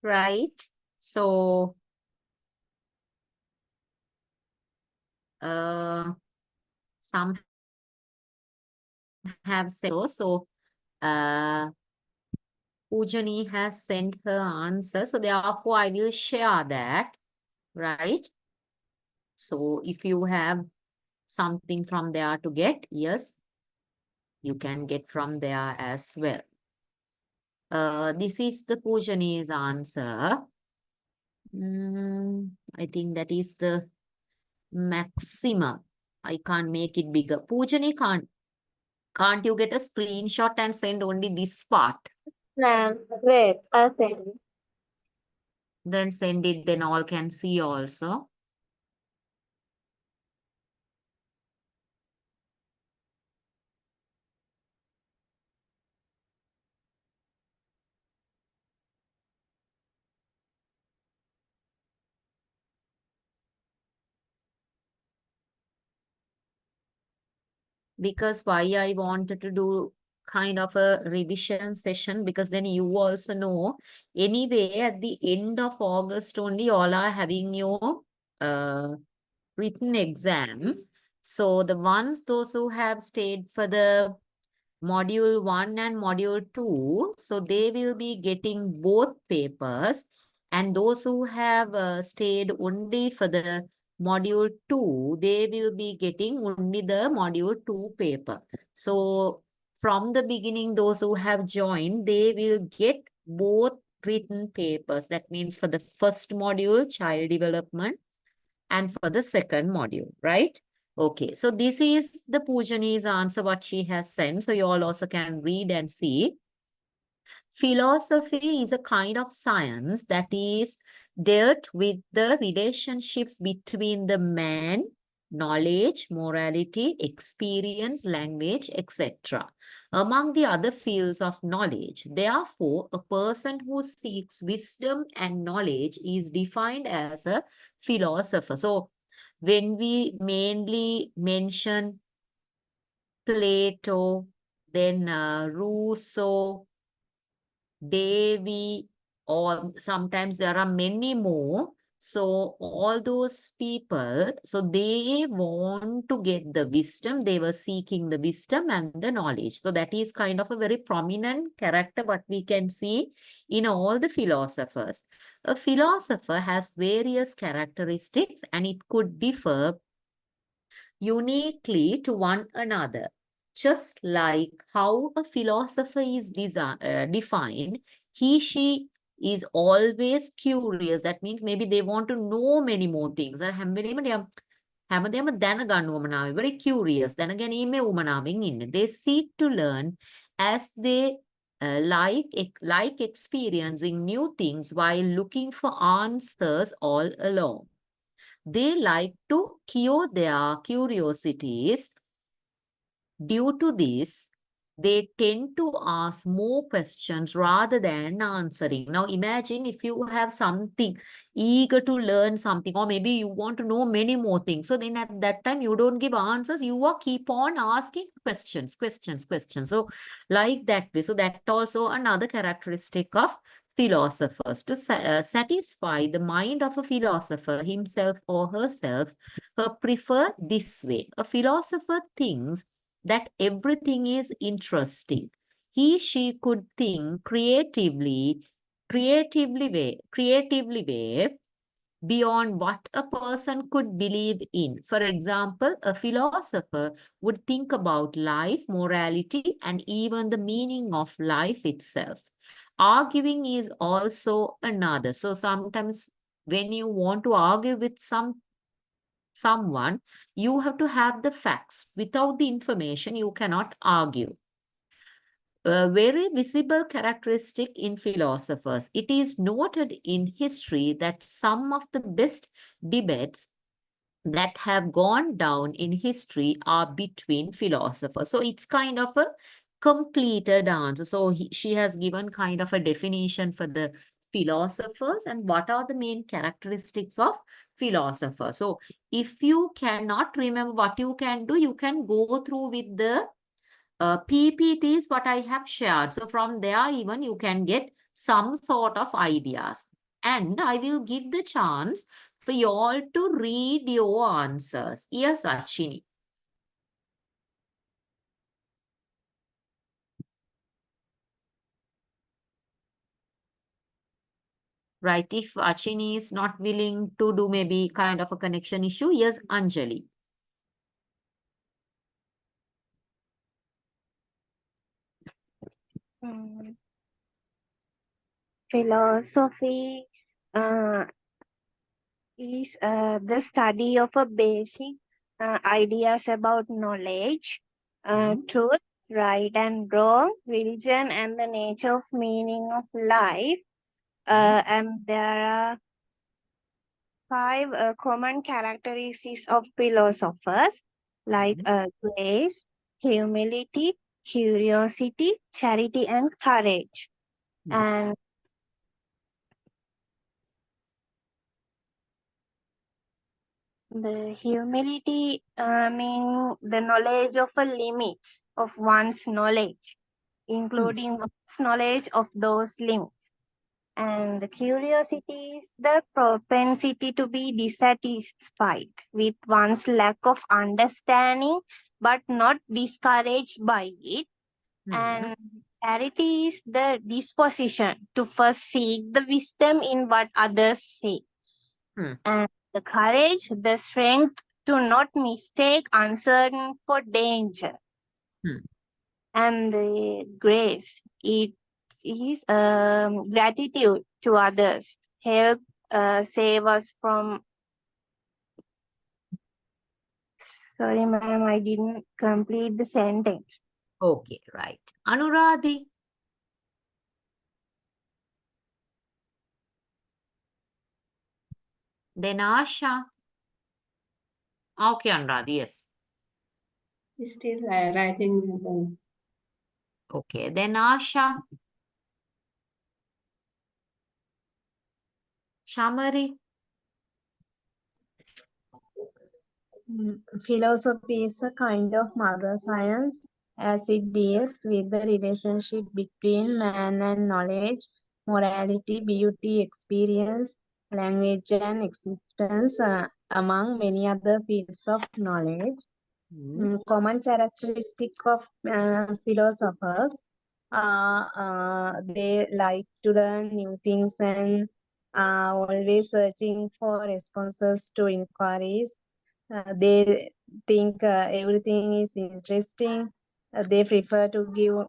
right? So, some have said so. Pujani has sent her answer. So therefore, I will share that, right? So if you have something from there to get, yes, you can get from there as well. This is the Pujani's answer. I think that is the maximum. I can't make it bigger. Pujani, can't you get a screenshot and send only this part? Ma'am, great. I'll send you. Then send it, then all can see also. Because why I wanted to do kind of a revision session, because then you also know, anyway, at the end of August only, all are having your written exam. So the ones, those who have stayed for the module 1 and module 2, so they will be getting both papers. And those who have stayed only for the module 2, they will be getting only the module 2 paper. So from the beginning, those who have joined, they will get both written papers. That means for the first module, child development, and for the second module, right? Okay, so this is the Pujani's answer, what she has sent. So you all also can read and see. Philosophy is a kind of science that is dealt with the relationships between the man, knowledge, morality, experience, language, etc. Among the other fields of knowledge, therefore, a person who seeks wisdom and knowledge is defined as a philosopher. So, when we mainly mention Plato, then Rousseau, Devi, or sometimes there are many more. So all those people, so they want to get the wisdom, they were seeking the wisdom and the knowledge. So that is kind of a very prominent character what we can see in all the philosophers. A philosopher has various characteristics and it could differ uniquely to one another. Just like how a philosopher is defined, he, she is always curious. That means maybe they want to know many more things. හැමදේම දැනගන්න උවමනාවේ, very curious. දැනගැනීමේ උවමනාවෙන් ඉන්නේ. They seek to learn as they like experiencing new things while looking for answers all along. They like to cure their curiosities. Due to this, they tend to ask more questions rather than answering. Now imagine if you have something, eager to learn something, or maybe you want to know many more things. So then at that time, you don't give answers, you are keep on asking questions. So like that way. So that also another characteristic of philosophers. To satisfy the mind of a philosopher, himself or herself, prefer this way. A philosopher thinks that everything is interesting. He, she could think creatively beyond what a person could believe in. For example, a philosopher would think about life, morality, and even the meaning of life itself. Arguing is also another. So sometimes when you want to argue with someone, you have to have the facts. Without the information, you cannot argue. A very visible characteristic in philosophers. It is noted in history that some of the best debates that have gone down in history are between philosophers. So it's kind of a completed answer. So she has given kind of a definition for the philosophers and what are the main characteristics of philosophers. So if you cannot remember what you can do, you can go through with the PPTs what I have shared. So from there even you can get some sort of ideas. And I will give the chance for you all to read your answers. Yes, Achini. Right, if Achini is not willing to do maybe kind of a connection issue, yes, Anjali. Philosophy is the study of a basic ideas about knowledge, truth, right and wrong, religion, and the nature of meaning of life. And there are 5 common characteristics of philosophers, like grace, humility, curiosity, charity, and courage. And the humility meaning the knowledge of a limits of one's knowledge, including one's knowledge of those limits. And the curiosity is the propensity to be dissatisfied with one's lack of understanding, but not discouraged by it. And charity is the disposition to first seek the wisdom in what others say. And the courage, the strength to not mistake uncertain for danger. And the grace, it is gratitude to others, help save us from. Sorry, ma'am, I didn't complete the sentence. Okay, right. Anuradhi. Then Asha. Okay, Anuradhi, yes. Still writing. Okay, then Asha. Shamari. Philosophy is a kind of mother science as it deals with the relationship between man and knowledge, morality, beauty, experience, language, and existence, among many other fields of knowledge. Common characteristic of philosophers they like to learn new things and always searching for responses to inquiries. They think everything is interesting. They prefer to give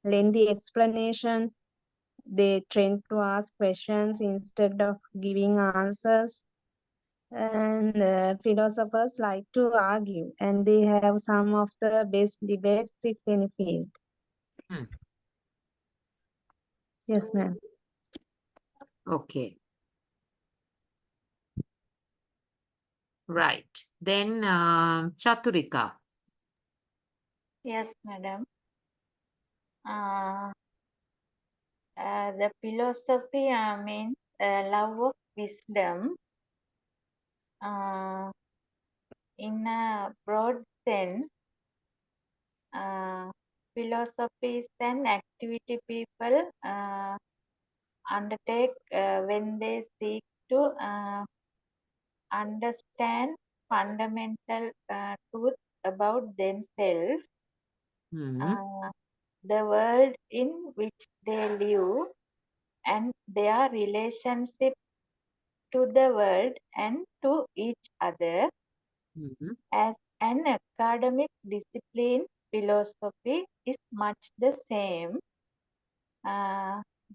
lengthy explanation. They tend to ask questions instead of giving answers. And philosophers like to argue, and they have some of the best debates, if any field. Yes, ma'am. Okay. Right. Then Chaturika. Yes, madam. The philosophy means love of wisdom. In a broad sense, philosophy is an activity people undertake when they seek to understand fundamental truth about themselves, the world in which they live, and their relationship to the world and to each other. As an academic discipline, philosophy is much the same.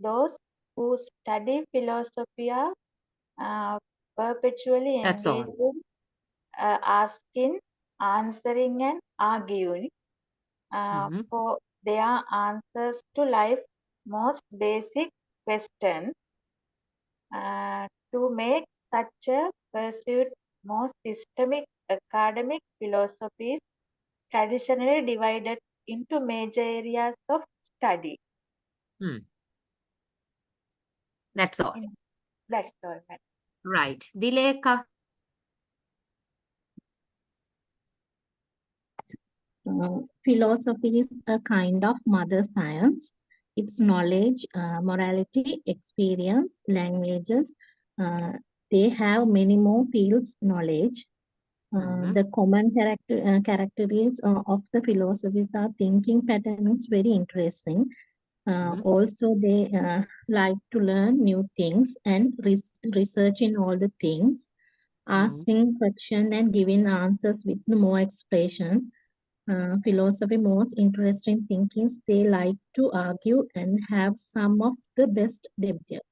Those who study philosophy are perpetually That's all. engaged in asking, answering, and arguing for their answers to life's most basic questions. To make such a pursuit more systemic, academic philosophy is traditionally divided into major areas of study. That's all. That's all. Right. Dileka. Philosophy is a kind of mother science its knowledge, morality, experience, languages. They have many more fields knowledge. The common characteristics of the philosophies are thinking pattern is very interesting. Also, they like to learn new things and research in all the things, asking question and giving answers with more expression. Philosophy most interesting thinkings, they like to argue and have some of the best debates.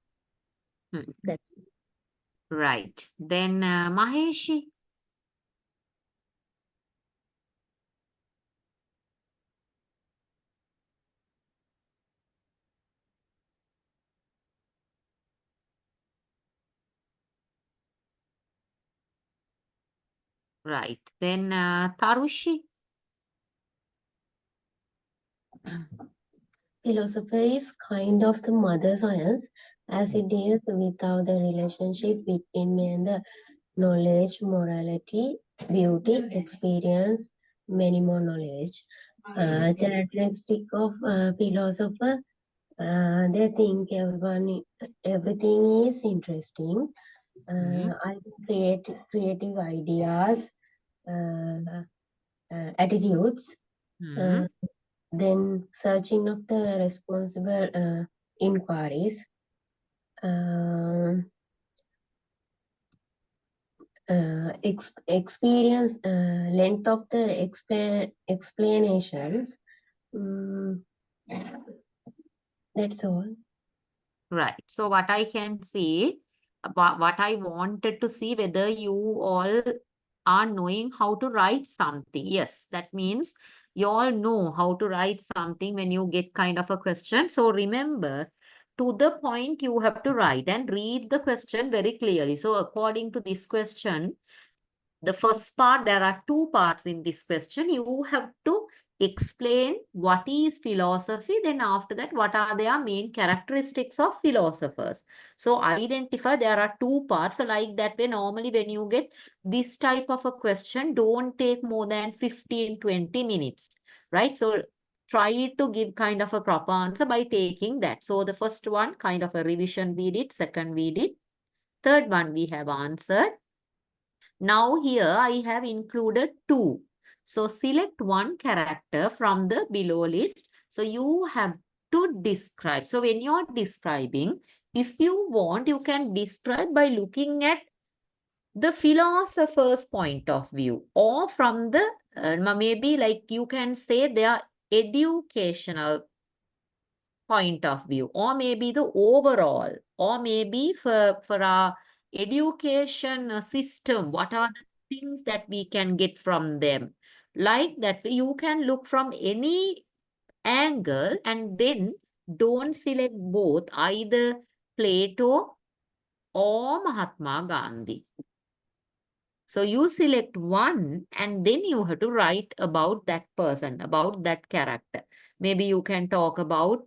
That's it. Right. Then Maheshi. Right. Then Tarushi. Philosophy is kind of the mother science as it deals with how the relationship between me and the knowledge, morality, beauty, experience, many more knowledge. Characteristic of philosopher, they think everything is interesting. I create creative ideas, attitudes. Then searching of the responsible inquiries, experience, length of the explanations. That's all. Right. So what I can see, what I wanted to see whether you all are knowing how to write something. Yes, that means you all know how to write something when you get kind of a question. So remember, to the point you have to write and read the question very clearly. So according to this question, the first part, there are two parts in this question. You have to explain what is philosophy. Then after that, what are their main characteristics of philosophers. So identify, there are two parts. So like that way, normally when you get this type of a question, don't take more than 15-20 minutes, right? So try to give kind of a proper answer by taking that. So the first one, kind of a revision we did, second we did, third one we have answered. Now here I have included two. So select one character from the below list. So you have to describe. So when you are describing, if you want, you can describe by looking at the philosopher's point of view, or from the maybe like you can say their educational point of view, or maybe the overall, or maybe for our education system, what are the things that we can get from them. Like that, you can look from any angle and then don't select both, either Plato or Mahatma Gandhi. So you select one and then you have to write about that person, about that character. Maybe you can talk about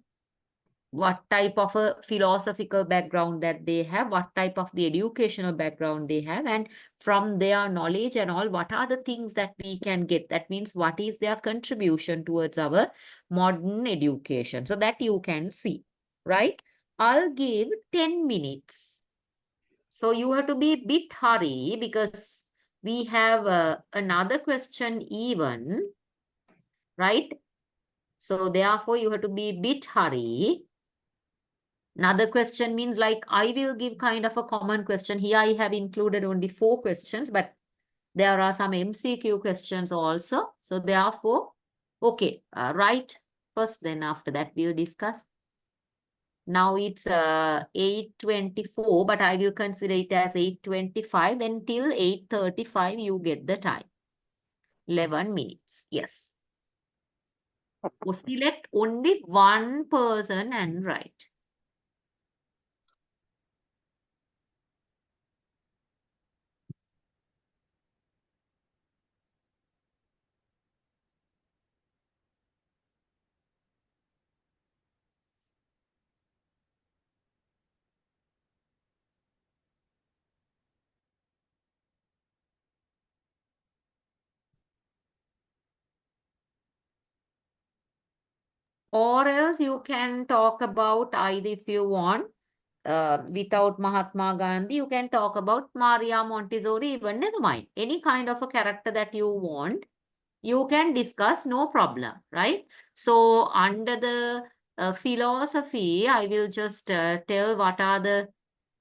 what type of a philosophical background that they have, what type of the educational background they have, and from their knowledge and all, what are the things that we can get. That means what is their contribution towards our modern education. So that you can see, right? I'll give 10 minutes. So you have to be a bit hurry because we have another question even, right? So therefore you have to be a bit hurry. Another question means like I will give kind of a common question. Here I have included only 4 questions, but there are some MCQ questions also. So therefore, okay, right first, then after that we'll discuss. Now it's 8:24, but I will consider it as 8:25. Then till 8:35 you get the time. 11 minutes, yes. Select only one person and write. Or else you can talk about either, if you want, without Mahatma Gandhi, you can talk about Maria Montessori, even never mind. Any kind of a character that you want, you can discuss, no problem, right? So under the philosophy, I will just tell what are the,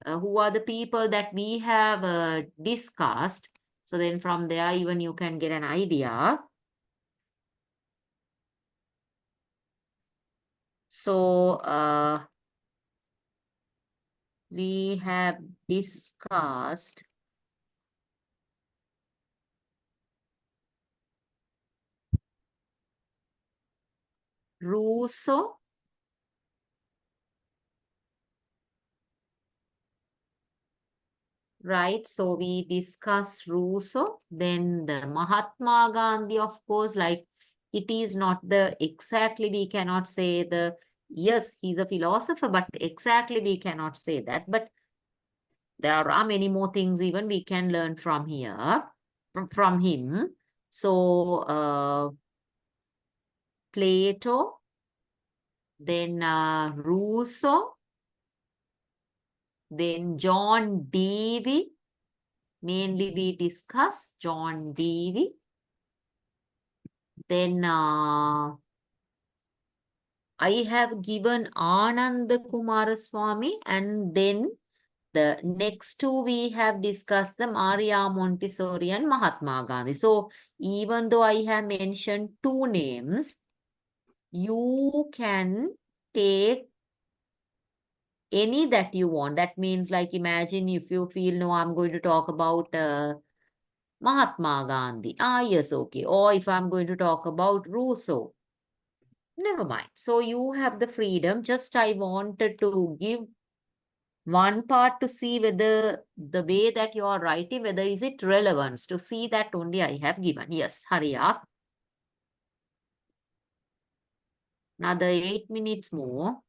who are the people that we have discussed. So then from there, even you can get an idea. So we have discussed Rousseau, right? So we discussed Rousseau, then the Mahatma Gandhi, of course, like it is not the exactly, we cannot say the, yes, he's a philosopher, but exactly we cannot say that. But there are many more things even we can learn from here, from him. So Plato, then Rousseau, then John Dewey. Mainly we discuss John Dewey. Then I have given Ananda Kumaraswamy, and then the next two we have discussed the Maria Montessori and Mahatma Gandhi. So even though I have mentioned two names, you can take any that you want. That means, like, imagine if you feel, no, I'm going to talk about Mahatma Gandhi. Ah, yes, okay. Or if I'm going to talk about Rousseau, never mind. So you have the freedom. Just I wanted to give one part to see whether the way that you are writing, whether is it relevant. To see that only I have given. Yes, hurry up. Another 8 minutes more.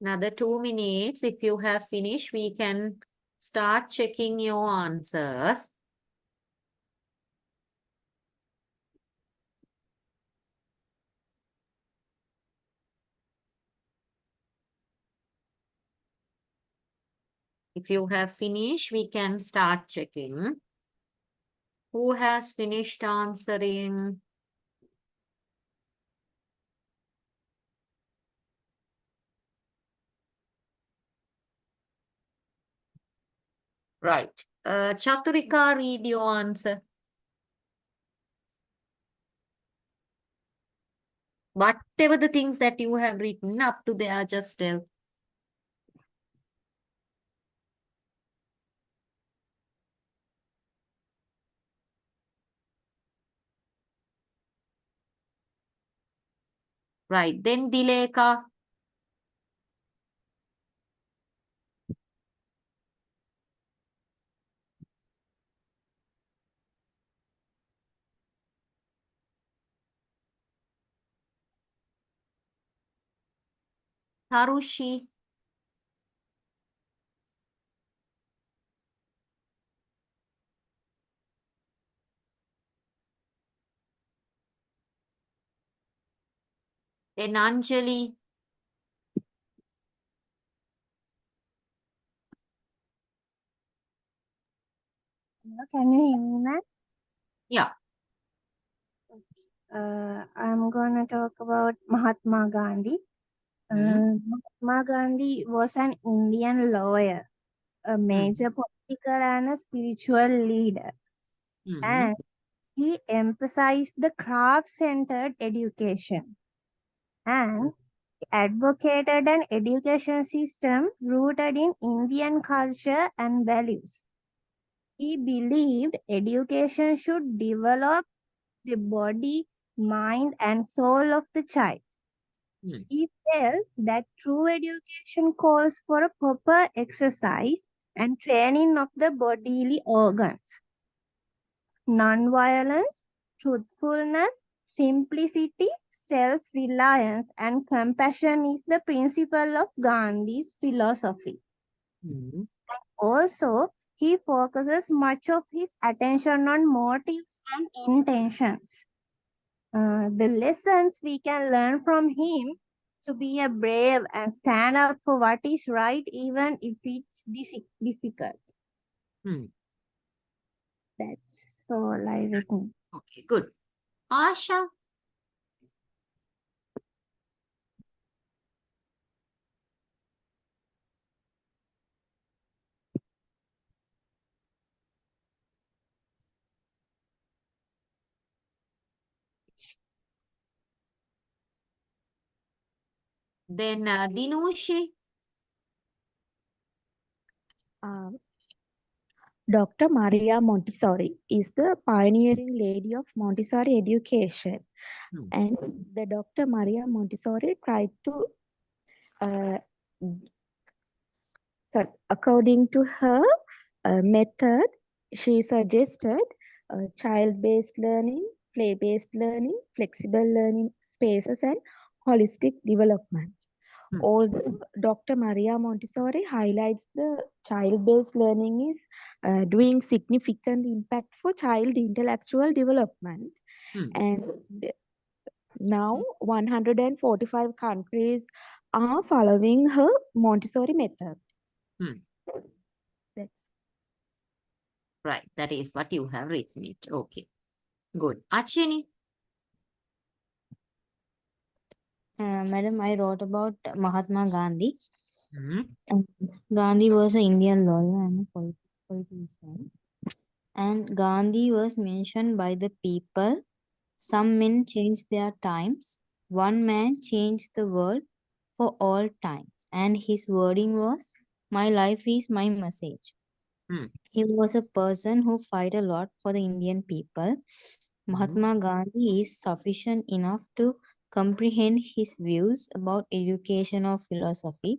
Another 2 minutes. If you have finished, we can start checking your answers. If you have finished, we can start checking. Who has finished answering? Right. Chaturika, read your answer. Whatever the things that you have written up to there, just tell. Right. Then Dileka. Harushi. Then Anjali. Can you hear me, ma'am? Yeah. I'm gonna talk about Mahatma Gandhi. Mahatma Gandhi was an Indian lawyer, a major political and a spiritual leader, and he emphasized the craft-centered education and advocated an education system rooted in Indian culture and values. He believed education should develop the body, mind, and soul of the child. He felt that true education calls for a proper exercise and training of the bodily organs. Nonviolence, truthfulness, simplicity, self-reliance, and compassion is the principle of Gandhi's philosophy. Also, he focuses much of his attention on motives and intentions. The lessons we can learn from him to be a brave and stand up for what is right even if it's difficult. That's all I written. Okay, good. Asha. Then Dinushi. Dr. Maria Montessori is the pioneering lady of Montessori education. And the Dr. Maria Montessori tried to, according to her method, she suggested child-based learning, play-based learning, flexible learning spaces, and holistic development. Although Dr. Maria Montessori highlights the child-based learning is doing significant impact for child intellectual development. And now 145 countries are following her Montessori method. That's Right, that is what you have written it. Okay, good. Achini. Madam, I wrote about Mahatma Gandhi. Gandhi was an Indian lawyer and a politician. And Gandhi was mentioned by the people. Some men changed their times. One man changed the world for all times. And his wording was, "My life is my message." He was a person who fight a lot for the Indian people. Mahatma Gandhi is sufficient enough to comprehend his views about education or philosophy.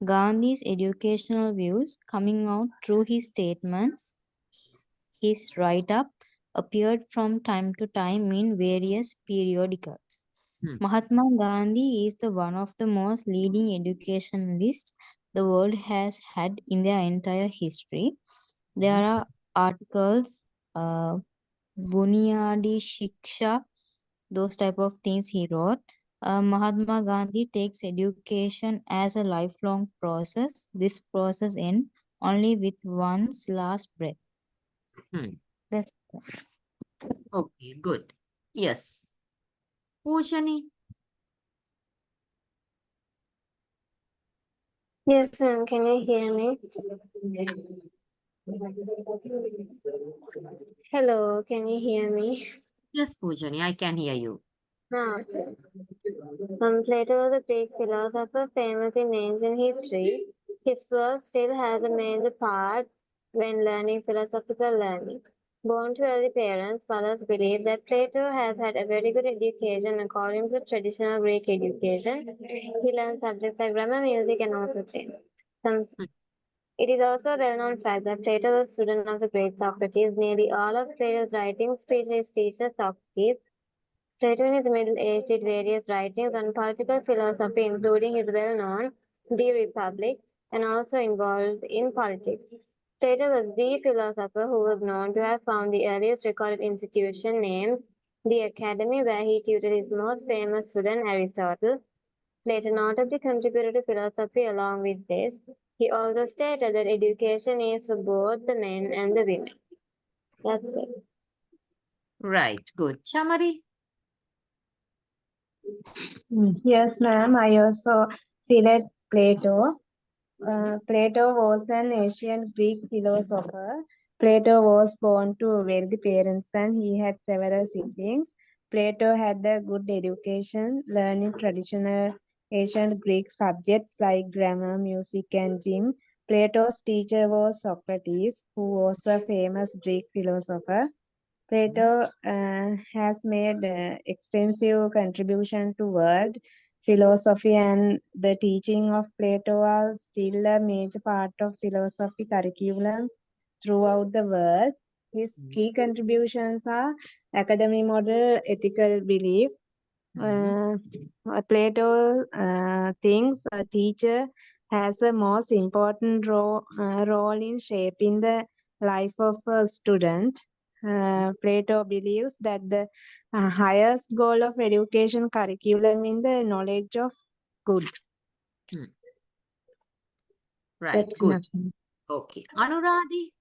Gandhi's educational views coming out through his statements, his write-up appeared from time to time in various periodicals. Mahatma Gandhi is the one of the most leading educationalists the world has had in their entire history. There are articles, Bunyadi Shiksha, those type of things he wrote. Mahatma Gandhi takes education as a lifelong process. This process ends only with one's last breath. That's Okay, good. Yes. Pujani. Yes, ma'am. Can you hear me? Hello, can you hear me? Yes, Pujani, I can hear you. Okay. Plato was a Greek philosopher famous in ancient history. His work still has a major part when learning philosophical learning. Born to wealthy parents, scholars believe that Plato has had a very good education according to traditional Greek education. He learned subjects like grammar, music, and also some. It is also a well-known fact that Plato was a student of the great Socrates. Nearly all of Plato's writings feature his teacher Socrates. Plato in his middle age did various writings on political philosophy, including his well-known De Republic, and also involved in politics. Plato was the philosopher who was known to have found the earliest recorded institution named the Academy, where he tutored his most famous student Aristotle. Plato notably contributed to philosophy along with this. He also stated that education is for both the men and the women. That's it. Right, good. Shamari. Yes, ma'am. I also select Plato. Plato was an ancient Greek philosopher. Plato was born to wealthy parents and he had several siblings. Plato had a good education, learning traditional ancient Greek subjects like grammar, music, and gym. Plato's teacher was Socrates, who was a famous Greek philosopher. Plato has made extensive contribution to world philosophy, and the teaching of Plato are still a major part of philosophy curriculum throughout the world. His key contributions are academic model, ethical belief. Plato thinks a teacher has a most important role in shaping the life of a student. Plato believes that the highest goal of education curriculum is the knowledge of good. Right, That's good. enough. Okay. Anuradhi.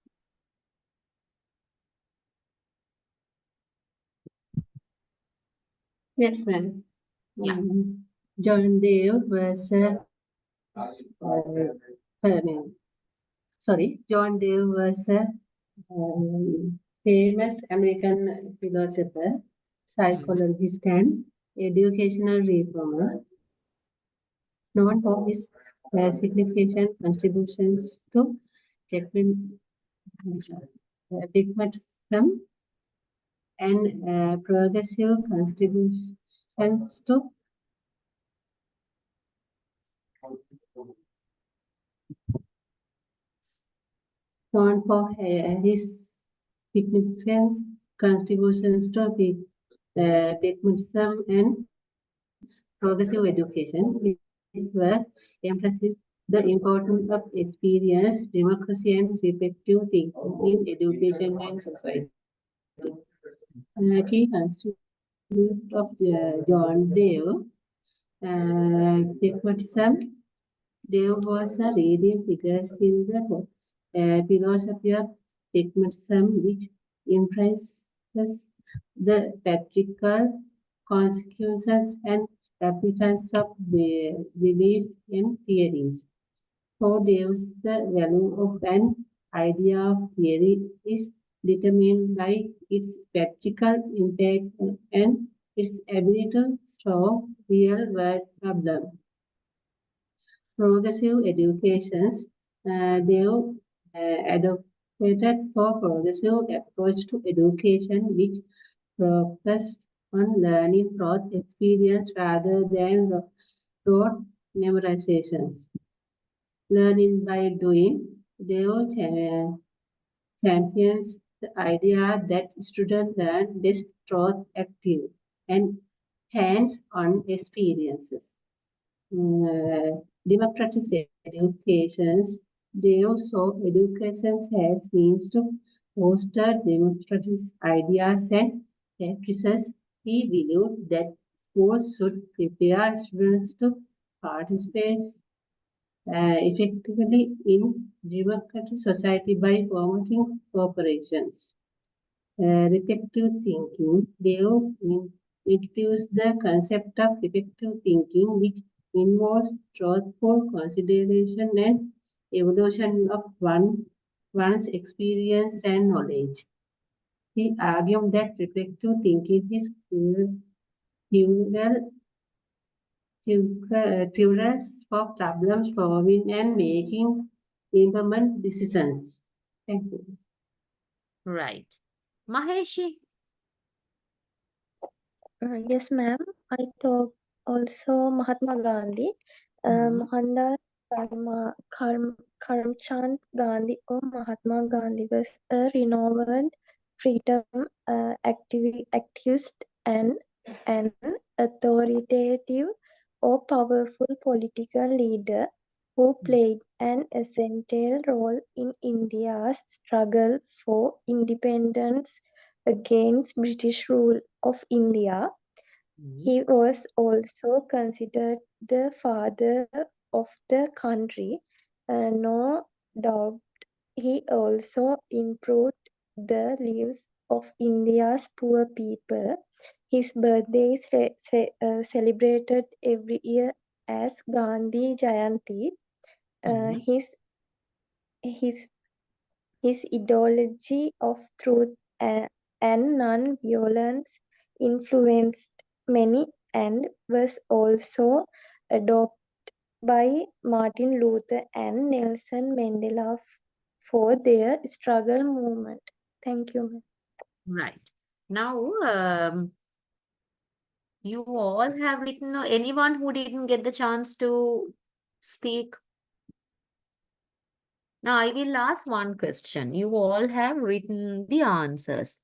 Yes, ma'am. Yeah. John Dale was John Dale was a famous American philosopher, psychologist, and educational reformer, known for his significant contributions to dogmatism and progressive contributions to known for his significant contributions to dogmatism and progressive education. His work emphasizes the importance of experience, democracy, and reflective thinking in education and society. Key constituents of John Dale, dogmatism. Dale was a leading figure in the philosophy of dogmatism, which emphasizes the practical consequences and applications of belief and theories. For Dale's, the value of an idea of theory is determined by its practical impact and its ability to solve real-world problems. Progressive educations, Dale advocated for progressive approach to education, which focused on learning through experience rather than rote memorizations. Learning by doing, Deo champions the idea that students learn best through active and hands-on experiences. Democratic educations, Deo saw education as means to foster democratic ideas and practices. He believed that schools should prepare students to participate effectively in democratic society by promoting cooperations. Reflective thinking, they introduced the concept of reflective thinking, which involves thoughtful consideration and evolution of one's experience and knowledge. He argued that reflective thinking is tools for problem solving and making informed decisions. Thank you. Right. Maheshi. Yes, ma'am. I talk also Mahatma Gandhi. Mohandas Karamchand Gandhi or Mahatma Gandhi was a renowned freedom activist and an authoritative or powerful political leader who played an essential role in India's struggle for independence against British rule of India. He was also considered the father of the country. No doubt he also improved the lives of India's poor people. His birthday is celebrated every year as Gandhi Jayanti. His ideology of truth and non-violence influenced many and was also adopted by Martin Luther and Nelson Mandela for their struggle movement. Thank you. Right. Now, you all have written, anyone who didn't get the chance to speak? Now, I will ask one question. You all have written the answers.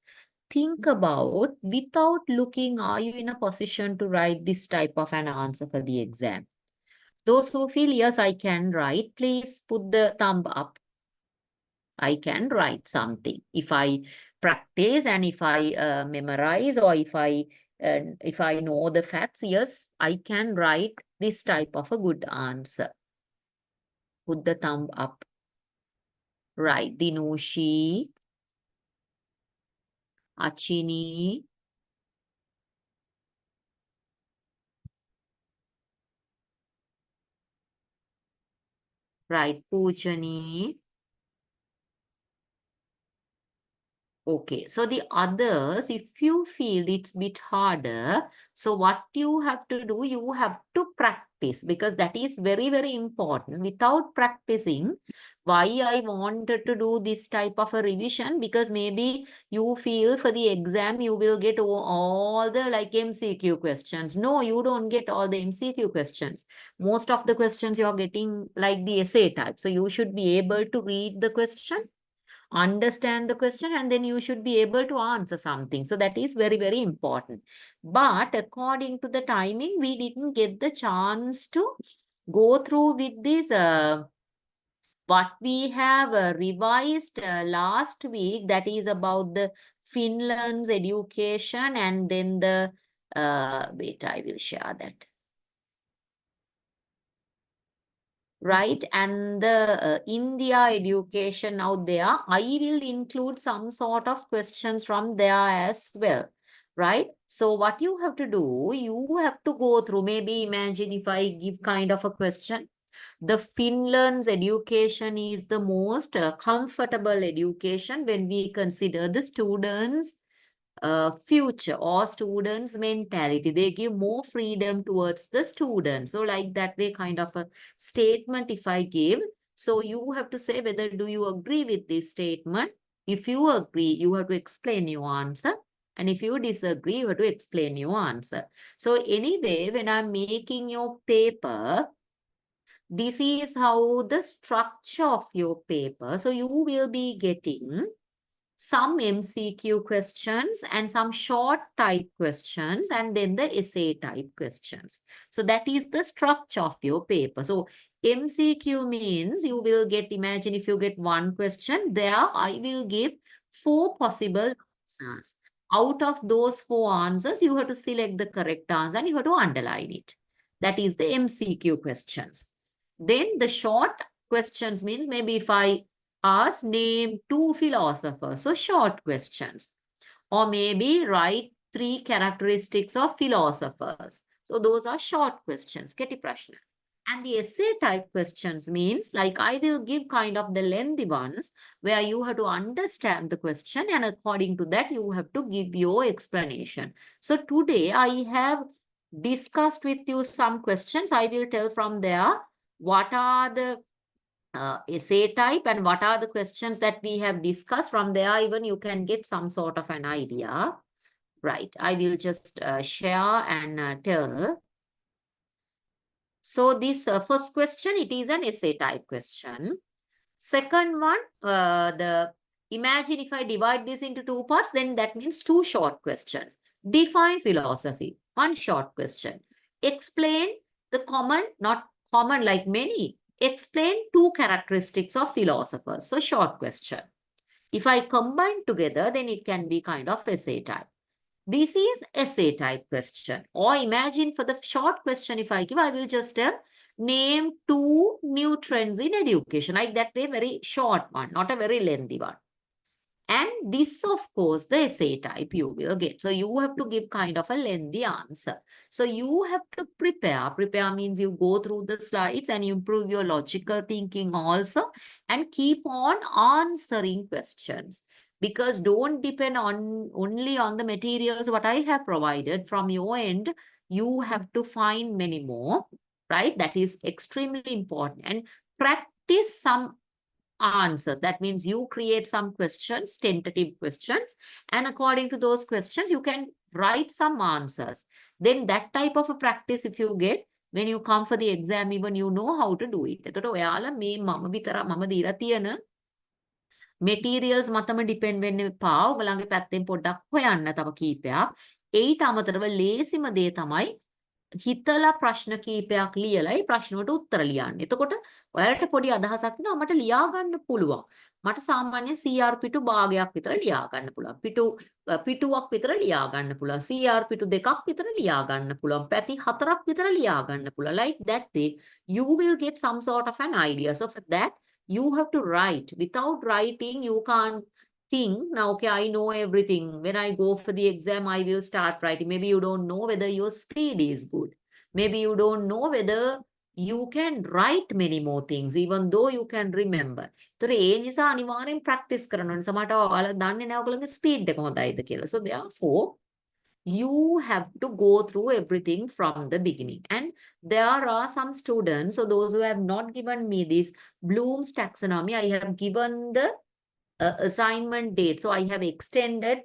Think about, without looking, are you in a position to write this type of an answer for the exam? Those who feel, yes, I can write, please put the thumb up. I can write something. If I practice and if I memorize or if I know the facts, yes, I can write this type of a good answer. Put the thumb up. Right, Dinushi, Achini, right, Pujani. Okay, so the others, if you feel it's a bit harder, so what you have to do, you have to practice, because that is very, very important. Without practicing, why I wanted to do this type of a revision, because maybe you feel for the exam, you will get all the like MCQ questions. No, you don't get all the MCQ questions. Most of the questions you're getting like the essay type. So you should be able to read the question, understand the question, and then you should be able to answer something. So that is very, very important. But according to the timing, we didn't get the chance to go through with this what we have revised last week, that is about the Finland's education, and then the wait, I will share that. Right, and the India education out there, I will include some sort of questions from there as well, right? So what you have to do, you have to go through, maybe imagine if I give kind of a question, the Finland's education is the most comfortable education when we consider the students' future or students' mentality. They give more freedom towards the students. So like that way kind of a statement if I give. So you have to say whether do you agree with this statement. If you agree, you have to explain your answer. And if you disagree, you have to explain your answer. So anyway, when I'm making your paper, this is how the structure of your paper. So you will be getting some MCQ questions and some short type questions and then the essay type questions. So that is the structure of your paper. So MCQ means you will get, imagine if you get one question, there I will give 4 possible answers. Out of those 4 answers, you have to select the correct answer and you have to underline it. That is the MCQ questions. Then the short questions means maybe if I ask name 2 philosophers, so short questions. Or maybe write 3 characteristics of philosophers. So those are short questions, Keti Prashna. And the essay type questions means like I will give kind of the lengthy ones where you have to understand the question and according to that you have to give your explanation. So today I have discussed with you some questions. I will tell from there what are the essay type and what are the questions that we have discussed. From there even you can get some sort of an idea. Right, I will just share and tell. So this first question, it is an essay type question. Second one, imagine if I divide this into 2 parts, then that means 2 short questions. Define philosophy, 1 short question. Explain the common, not common like many. Explain 2 characteristics of philosophers. So short question. If I combine together, then it can be kind of essay type. This is essay type question. Or imagine for the short question, if I give, I will just tell name 2 new trends in education. Like that way, very short one, not a very lengthy one. And this, of course, the essay type you will get. So you have to give kind of a lengthy answer. So you have to prepare. Prepare means you go through the slides and improve your logical thinking also and keep on answering questions. Because don't depend on only on the materials what I have provided from your end. You have to find many more, right? That is extremely important. And practice some answers. That means you create some questions, tentative questions, and according to those questions, you can write some answers. Then that type of a practice, if you get, when you come for the exam, even you know how to do it. එතකොට ඔයාලා මේ මම දීලා තියෙන materials මතම depend වෙන්න එපා. ඔයගලගේ පැත්තෙන් පොඩ්ඩක් හොයන්න තව කීපයක්. ඒට අමතරව ලේසිම දේ තමයි හිතලා ප්‍රශ්න කීපයක් ලියලා ඒ ප්‍රශ්නවලට උත්තර ලියන්න. එතකොට ඔයාලට පොඩි අදහසක් තියෙනවා මට ලියා ගන්න පුළුවන්. මට සාමාන්‍ය CR පිටු භාගයක් විතර ලියා ගන්න පුළුවන්. පිටුවක් විතර ලියා ගන්න පුළුවන්. CR පිටු දෙකක් විතර ලියා ගන්න පුළුවන්. පැති 4ක් විතර ලියා ගන්න පුළුවන්. Like that way you will get some sort of an idea. So for that you have to write. Without writing you can't think now, okay, I know everything. When I go for the exam, I will start writing. Maybe you don't know whether your speed is good. Maybe you don't know whether you can write many more things, even though you can remember. So, ඒ නිසා අනිවාර්යෙන් practice කරන්න ඕනේ. සමහරට ඔයාලා දන්නේ නැහැ ඔයගොල්ලෝගේ speed එක හොඳයිද කියලා. So therefore, you have to go through everything from the beginning. And there are some students, so those who have not given me this Bloom's taxonomy, I have given the assignment date. So I have extended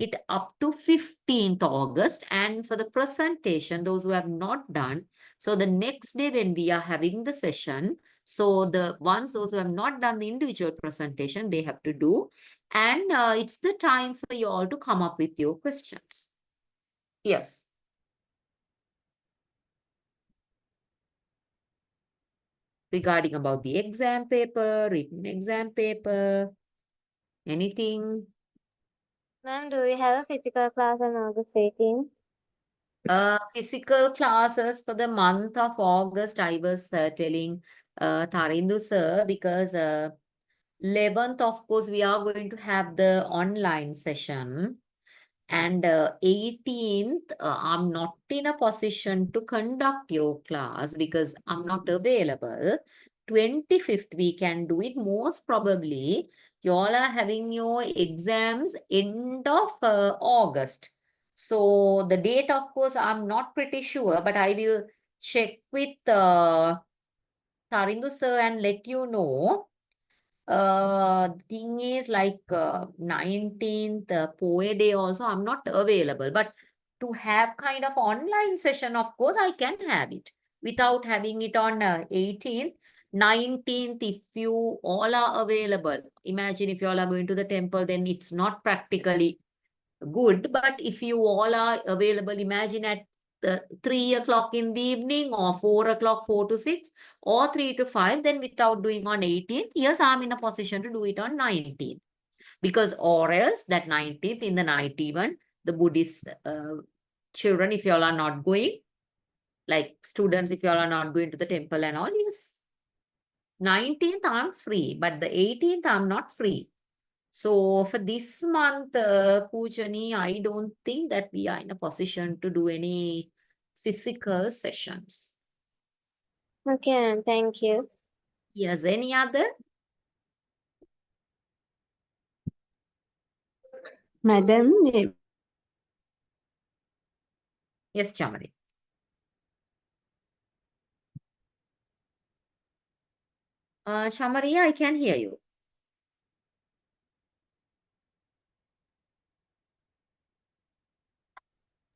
it up to 15th August. And for the presentation, those who have not done, so the next day when we are having the session, so those who have not done the individual presentation, they have to do. And it's the time for you all to come up with your questions. Yes. Regarding about the exam paper, written exam paper, anything? Ma'am, do we have a physical class on August 18th? Physical classes for the month of August, I was telling Tarindu sir, because 11th, of course, we are going to have the online session. And 18th, I'm not in a position to conduct your class because I'm not available. 25th, we can do it. Most probably, you all are having your exams end of August. So the date, of course, I'm not pretty sure, but I will check with Tarindu sir and let you know. The thing is like 19th POE day also I'm not available, but to have kind of online session, of course I can have it without having it on 18th. 19th, if you all are available, imagine if you all are going to the temple, then it's not practically good. But if you all are available, imagine at 3 o'clock in the evening or 4 o'clock, 4 to 6 or 3 to 5, then without doing on 18th, yes, I'm in a position to do it on 19th. Because or else that 19th in the night even, the Buddhist children, if you all are not going, like students, if you all are not going to the temple and all, yes, 19th I'm free, but the 18th I'm not free. So for this month, Pujani, I don't think that we are in a position to do any physical sessions. Okay, thank you. Yes, any other? Madam, Yes, Chamari. Shamaria, I can hear you.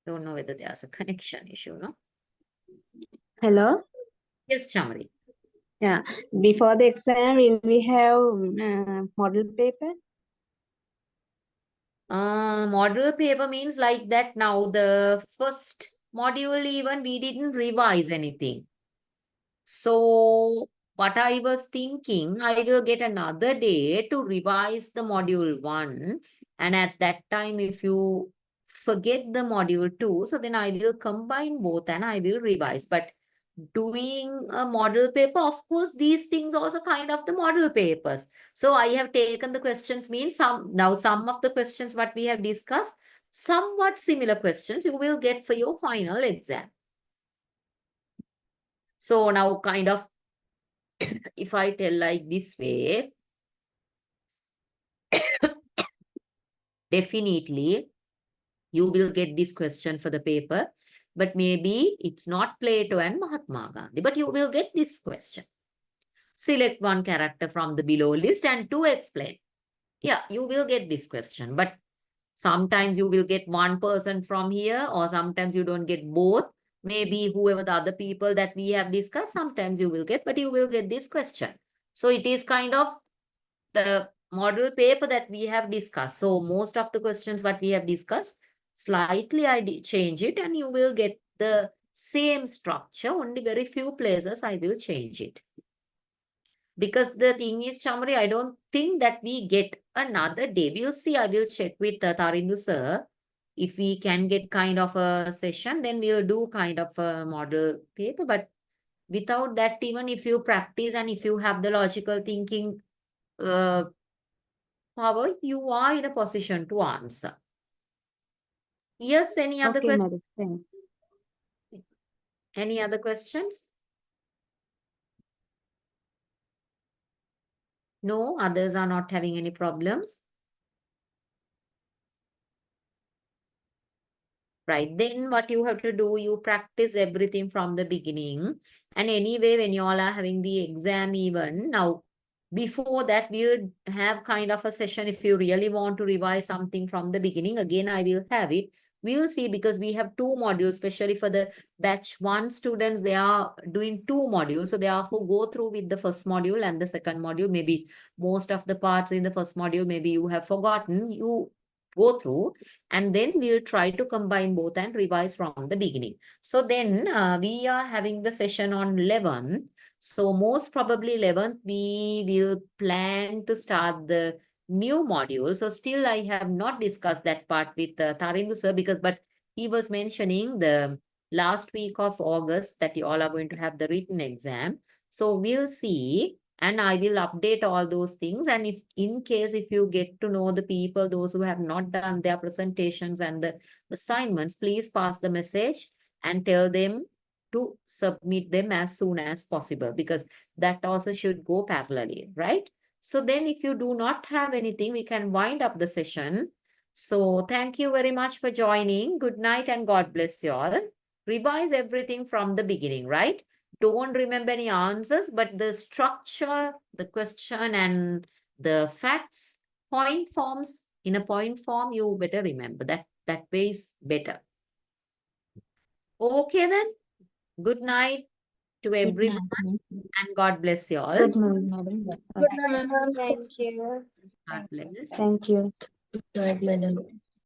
Don't know whether there's a connection issue, no? hello. Yes, Chamari. Yeah, before the exam, will we have model paper? Model paper means like that now the first module even we didn't revise anything. So what I was thinking, I will get another day to revise the module 1. And at that time, if you forget the module 2, so then I will combine both and I will revise. But doing a model paper, of course, these things also kind of the model papers. So I have taken the questions, means some of the questions what we have discussed, somewhat similar questions you will get for your final exam. So now kind of, if I tell like this way, definitely you will get this question for the paper, but maybe it's not Plato and Mahatma Gandhi, but you will get this question. Select one character from the below list and to explain. Yeah, you will get this question, but sometimes you will get one person from here or sometimes you don't get both. Maybe whoever the other people that we have discussed, sometimes you will get, but you will get this question. So it is kind of the model paper that we have discussed. So most of the questions what we have discussed, slightly I change it and you will get the same structure, only very few places I will change it. Because the thing is, Chamari, I don't think that we get another day. We'll see, I will check with Tarindu sir. If we can get kind of a session, then we'll do kind of a model paper. But without that, even if you practice and if you have the logical thinking power, you are in a position to answer. Yes, any other Okay, questions? madam. Thanks. Any other questions? No, others are not having any problems. Right, then what you have to do, you practice everything from the beginning. And anyway, when you all are having the exam even, now, before that, we'll have kind of a session if you really want to revise something from the beginning. Again, I will have it. We'll see, because we have 2 modules, especially for the batch 1 students, they are doing 2 modules. So therefore, go through with the first module and the second module. Maybe most of the parts in the first module, maybe you have forgotten. You go through and then we'll try to combine both and revise from the beginning. So then we are having the session on 11th. So most probably 11th, we will plan to start the new module. So still I have not discussed that part with Tarindu sir, but he was mentioning the last week of August that you all are going to have the written exam. So we'll see. And I will update all those things. And if in case, if you get to know the people, those who have not done their presentations and the assignments, please pass the message and tell them to submit them as soon as possible, because that also should go parallelly, right? So then if you do not have anything, we can wind up the session. So thank you very much for joining. Good night and God bless you all. Revise everything from the beginning, right? Don't remember any answers, but the structure, the question and the facts, point forms, in a point form, you better remember that. That way is better. Okay then. Good night. to Good everyone, night. and God bless you all. Good night, madam. Good night, ma'am. Thank you. God bless. Thank you. Good night, madam.